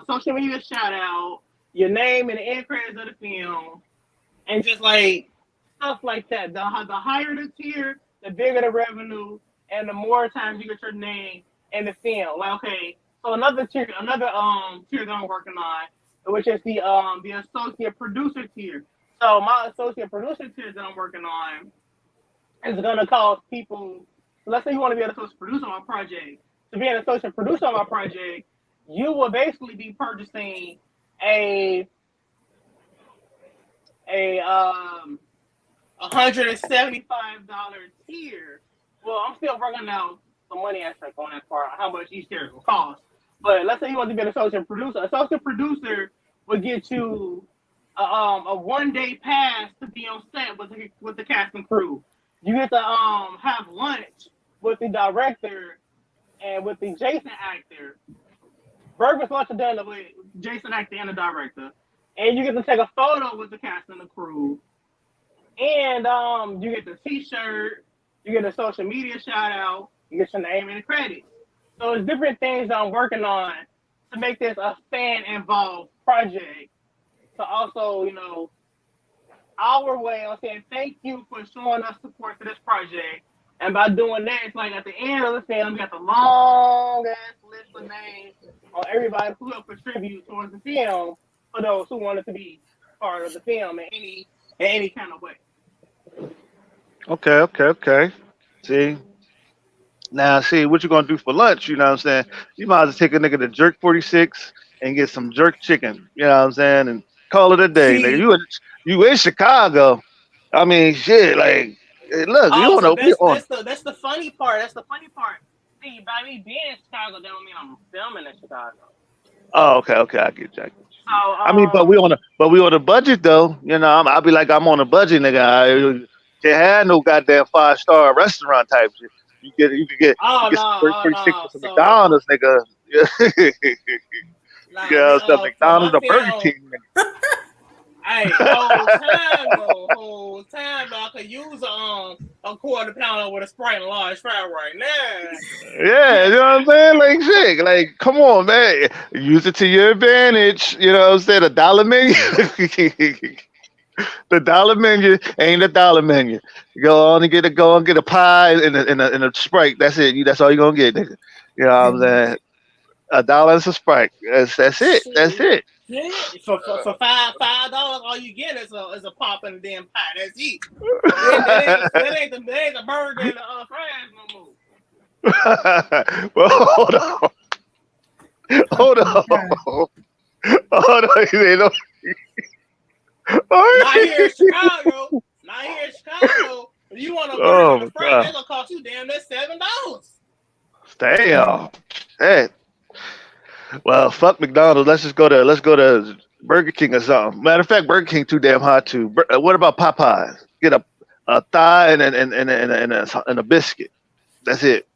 social media shout out, your name in the end credits of the film, and just like stuff like that. The higher the tier, the bigger the revenue, and the more times you get your name in the film. Like, okay, so another tier that I'm working on, which is the associate producer tier. So my associate producer tier that I'm working on is gonna cost people. Let's say you want to be an associate producer on my project. To be an associate producer on my project, you will basically be purchasing a $175 tier. Well, I'm still working out the money aspect on that part, how much each tier will cost. But let's say you want to be an associate producer. Associate producer will get you a one-day pass to be on set with the cast and crew. You get to have lunch with the director and with the Jason actor. Breakfast, lunch, and dinner with Jason actor and the director. And you get to take a photo with the cast and the crew. And you get the t-shirt, you get a social media shout out, you get your name in the credits. So it's different things that I'm working on to make this a fan involved project. To also, our way of saying thank you for showing us support for this project. And by doing that, it's like at the end of the film, we got the long ass list of names on everybody who helped contribute towards the film for those who wanted to be part of the film in any kind of way. Okay. See what you gonna do for lunch? You know what I'm saying? You might as well take a nigga to Jerk 46 and get some jerk chicken. You know what I'm saying? And call it a day. Nigga, you in Chicago? I mean, shit. Like, look, that's the funny part. That's the funny part. See, by me being in Chicago, that don't mean I'm filming in Chicago. Oh, okay, okay, I get you. I get you. So I mean, but we on a budget though. You know, I'll be like I'm on a budget, nigga. I can't have no goddamn 5-star restaurant type shit. You oh get some no, pretty, oh pretty sick no. for some So McDonald's, nigga. nah, Yeah, some for my McDonald's or Burger film, King, nigga. hey, whole time though, I could use a quarter pounder with a Sprite and a large fry right now. Yeah, you know what I'm saying? Like shit, like come on, man. Use it to your advantage. You know what I'm saying? A dollar menu. The dollar menu ain't a dollar menu. Go and get a pie and a Sprite. That's it. That's all you're gonna get, nigga. You know what I'm And saying? $1 and some Sprite. That's it. That's Shit, it. shit. For $5, all you get is a pop and a damn pie. That's it. That ain't the burger and the fries no more. Well, hold on. Hold on. God. Hold on. You know. Not here in Chicago. Not here in Chicago. If you want a burger Oh and my a fry, god. that's gonna cost you damn near $7. Damn. Shit. Well, fuck McDonald's. Let's go to Burger King or something. Matter of fact, Burger King too damn hot too. What about Popeyes? Get a thigh and a biscuit. That's it.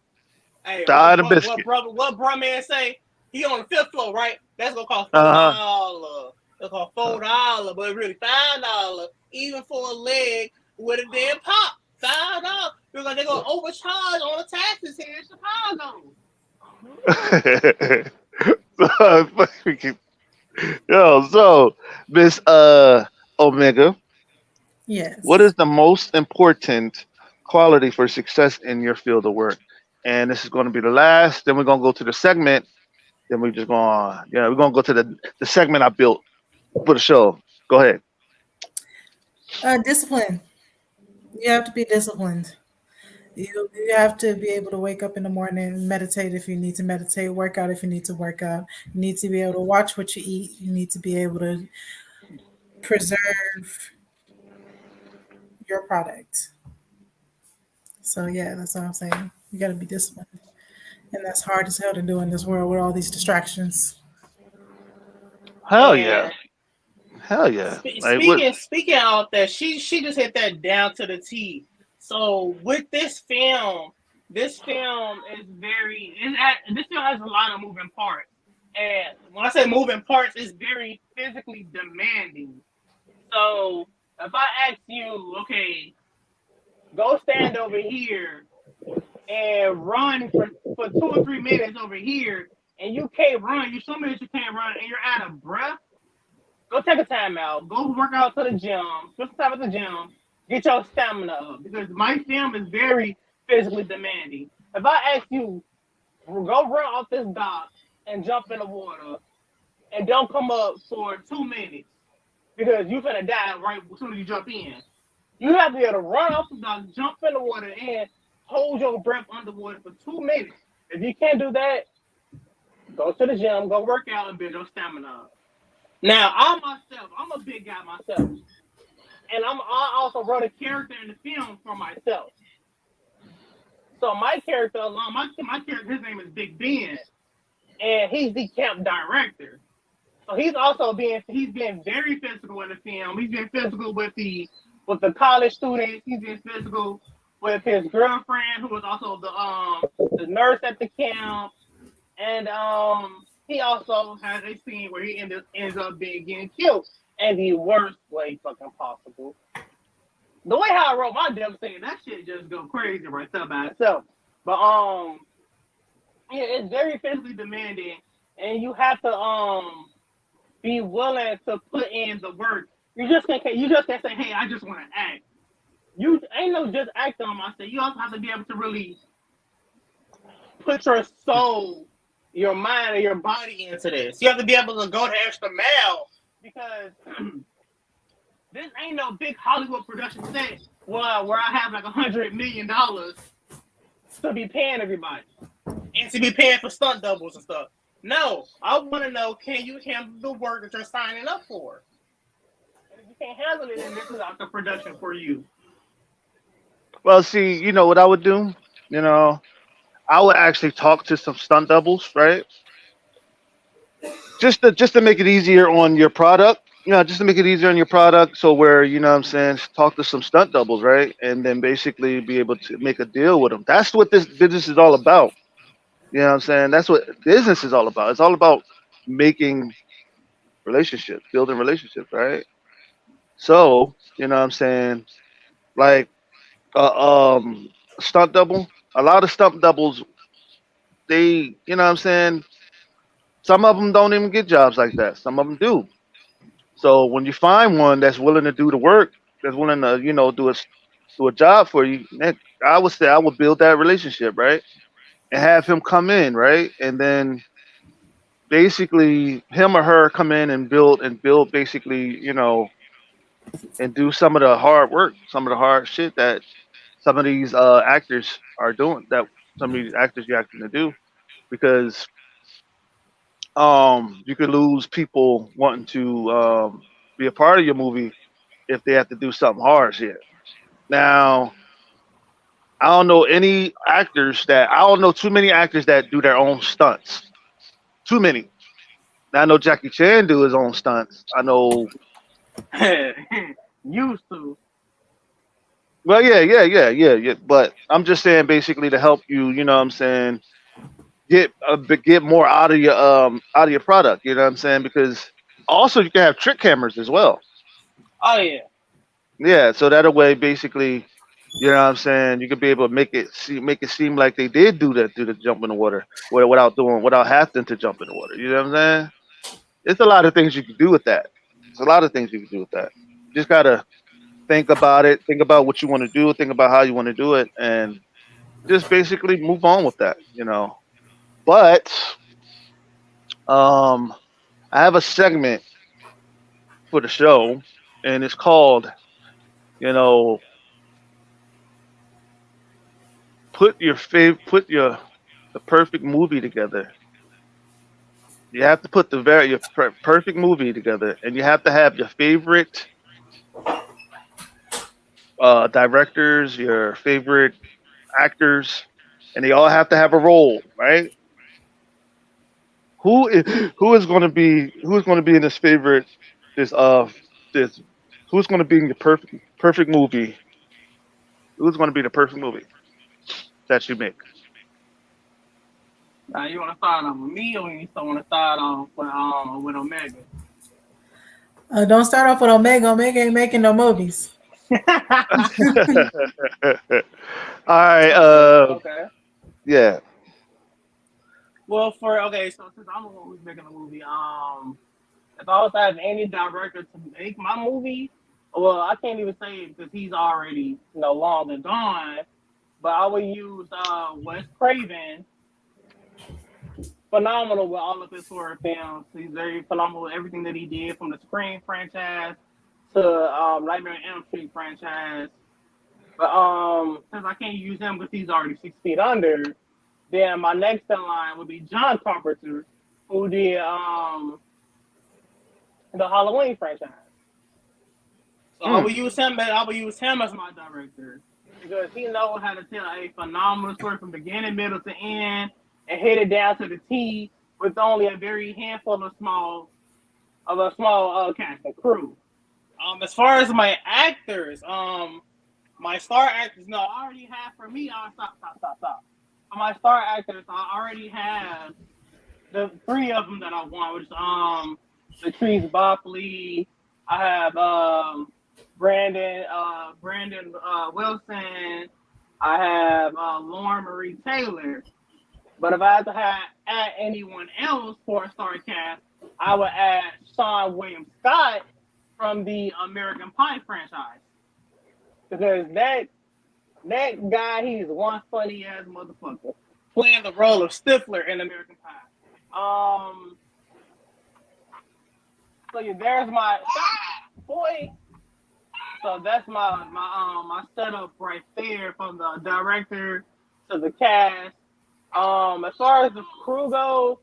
Hey, Thigh and a biscuit. what bro man say? He on the fifth floor, right? That's gonna cost Uh-huh. $4. It's gonna cost $4, but it's really $5, even for a leg with a damn pop. $5. Because they're gonna overcharge on the taxes here in Chicago. Yo, so Miss Omega, what Yes. is the most important quality for success in your field of work? And this is going to be the last. Then we're going to go to the segment. Then we're just going, we're going to go to the segment I built for the show. Go ahead. Discipline. You have to be disciplined. You have to be able to wake up in the morning, meditate if you need to meditate, work out if you need to work out. You need to be able to watch what you eat. You need to be able to preserve your product. So yeah, that's what I'm saying. You got to be disciplined, and that's hard as hell to do in this world with all these distractions. Hell yeah. And Hell yeah. Like, what? speaking of that, she just hit that down to the T. So with this film is this film has a lot of moving parts. And when I say moving parts, it's very physically demanding. So if I ask you, okay, go stand over here and run for 2 or 3 minutes over here, and you can't run, you show me that you can't run, and you're out of breath, go take a timeout. Go work out to the gym. Spend some time at the gym. Get your stamina up because my film is very physically demanding. If I ask you, go run off this dock and jump in the water and don't come up for 2 minutes because you're gonna die right as soon as you jump in. You have to be able to run off the dock, jump in the water, and hold your breath underwater for 2 minutes. If you can't do that, go to the gym, go work out, and build your stamina up. Now, I'm a big guy myself, and I also wrote a character in the film for myself. So my character, my character, his name is Big Ben, and he's the camp director. So he's being very physical in the film. He's been physical with the college students. He's been physical with his girlfriend, who was also the nurse at the camp, and he also has a scene where he ends up getting killed in the worst way fucking possible. The way how I wrote my damn scene, that shit just go crazy right there by itself. But yeah, it's very physically demanding, and you have to be willing to put in the work. You just can't say, hey, I just want to act. You ain't no just act on myself. You also have to be able to really put your soul, your mind, and your body into this. You have to be able to go the extra mile because this ain't no big Hollywood production set where I have like $100 million to be paying everybody and to be paying for stunt doubles and stuff. No, I want to know, can you handle the work that you're signing up for? And if you can't handle it, then this is not the production for you. Well, see, you know what I would do? You know, I would actually talk to some stunt doubles, right? just to make it easier on your product. Just to make it easier on your product, so where what I'm saying, talk to some stunt doubles, right, and then basically be able to make a deal with them. That's what this business is all about. What I'm saying? That's what business is all about. It's all about making relationships, building relationships, right? So, what I'm saying, like stunt double, a lot of stunt doubles, they, what I'm saying, some of them don't even get jobs like that. Some of them do. So when you find one that's willing to do the work, that's willing to, do a job for you, man, I would say I would build that relationship, right? And have him come in, right? And then basically him or her come in and build basically, and do some of the hard work, some of the hard shit that some of these actors are doing, that some of these actors you're acting to do, because you could lose people wanting to be a part of your movie if they have to do something hard shit. Now, I don't know too many actors that do their own stunts. Too many. Now, I know Jackie Chan do his own stunts. I know. Used to. Well, yeah. But I'm just saying, basically, to help you, what I'm saying, get more out of your product. You know what I'm saying? Because also you can have trick cameras as well. Oh yeah. Yeah, so that way, basically, what I'm saying, you could be able to make it seem like they did do the jump in the water, without having to jump in the water. You know what I'm saying? It's a lot of things you can do with that. It's a lot of things you can do with that. Just gotta think about it, think about what you want to do, think about how you want to do it, and just basically move on with that. But um, I have a segment for the show, and it's called, you know, put your the perfect movie together. You have to put perfect movie together, and you have to have your favorite directors, your favorite actors, and they all have to have a role, right? Who is who is going to be in this this who's going to be in your perfect movie? Who's going to be the perfect movie that you make? Now you want to start on with me, or you still want to start on with Omega? Don't start off with Omega. Omega ain't making no movies. All right. Okay. Yeah. Well, so since I'm the one who's making the movie, if I was to have any director to make my movie, well, I can't even say it because he's already long and gone. But I would use Wes Craven. Phenomenal with all of his horror films. He's very phenomenal with everything that he did, from the Scream franchise to Nightmare on Elm Street franchise. But since I can't use him because he's already 6 feet under, then my next in line would be John Carpenter, who did the Halloween franchise. So I would use him. I would use him as my director because he knows how to tell a phenomenal story from beginning, middle to end, and hit it down to the T with only a very handful of a small cast and crew. As far as my actors, my star actors, no, I already have for me. Stop. For my star actors, I already have the three of them that I want, which is Latrice Bopley. I have Brandon Wilson. I have Lauren Marie Taylor. But if I had to add anyone else for a star cast, I would add Sean William Scott from the American Pie franchise. Because that guy, he's one funny ass motherfucker. Playing the role of Stifler in American Pie. So yeah, there's my boy. So that's my setup right there, from the director to the cast. As far as the crew goes,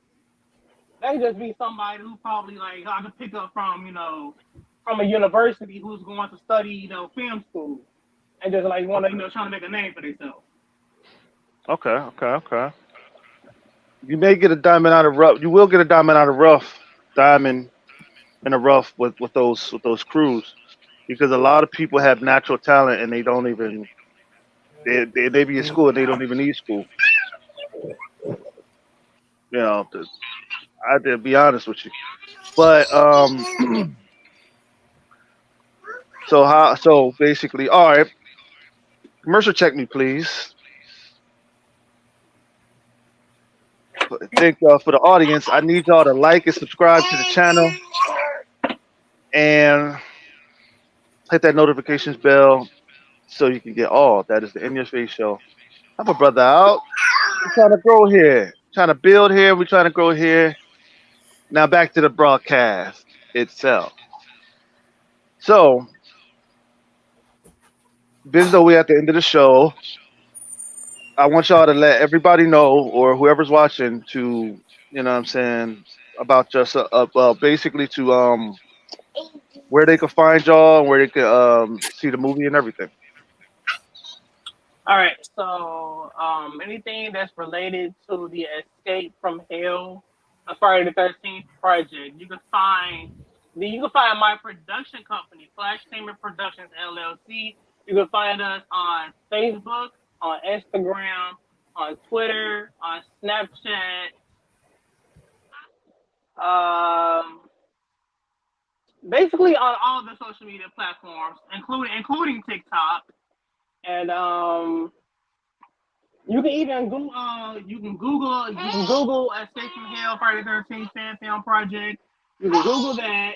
that could just be somebody who probably I could pick up from from a university who's going to study film school and just want to trying to make a name for themselves. Okay. You may get a diamond out of rough. You will get a diamond out of rough diamond in the rough with those crews because a lot of people have natural talent and they don't even they be in school and they don't even need school. You know, I to be honest with you. But so basically, all right, commercial check me please. Think for the audience, I need y'all to like and subscribe to the channel and hit that notifications bell so you can get all that is the In Your Face show. Help a brother out. We're trying to grow here, trying to build here. We're trying to grow here. Now back to the broadcast itself. So, being though we're at the end of the show, I want y'all to let everybody know, or whoever's watching, to you know what I'm saying about just basically to where they can find y'all and where they can see the movie and everything. All right, so anything that's related to the Escape from Hell, Friday the 13th project, you can find my production company, Flash Tainment Productions LLC. You can find us on Facebook, on Instagram, on Twitter, on Snapchat, basically on all the social media platforms, including TikTok. And you can even Google Escape from Hell Friday the 13th Fan Film Project. You can Google that.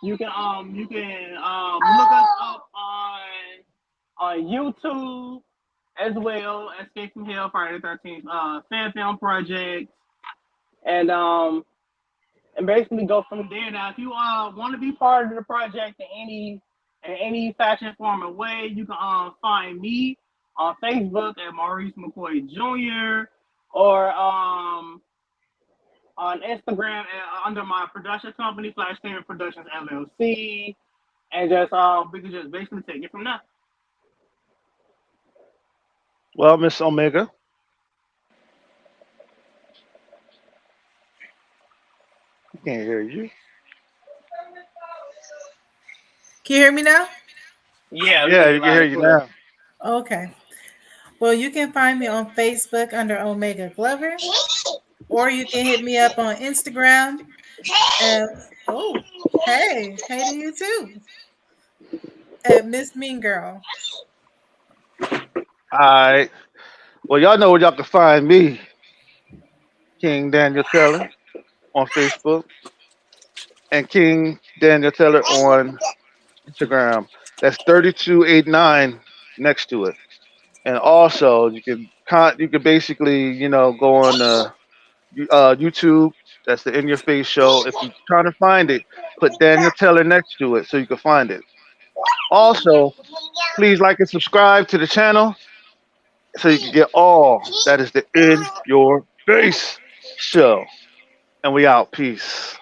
You can look us up on YouTube as well, Escape from Hell Friday the 13th Fan Film Project. And basically go from there. Now if you want to be part of the project in any fashion, form, or way, you can find me on Facebook at Maurice McCoy Jr. or on Instagram under my production company, Flash Tainment Productions LLC, and just we can just basically take it from there. Well, Miss Omega, I can't hear you. Can you hear me now? Yeah, Yeah, you can hear you now. Okay. Well, you can find me on Facebook under Omega Glover, or you can hit me up on Instagram. Oh, hey to you too. At Miss Mean Girl. All right. Well, y'all know where y'all can find me, King Daniel Teller, on Facebook, and King Daniel Teller on Instagram. That's 3289 next to it. And also, you can basically go on YouTube. That's the In Your Face show. If you're trying to find it, put Daniel Teller next to it so you can find it. Also, please like and subscribe to the channel so you can get all that is the In Your Face show. And we out. Peace.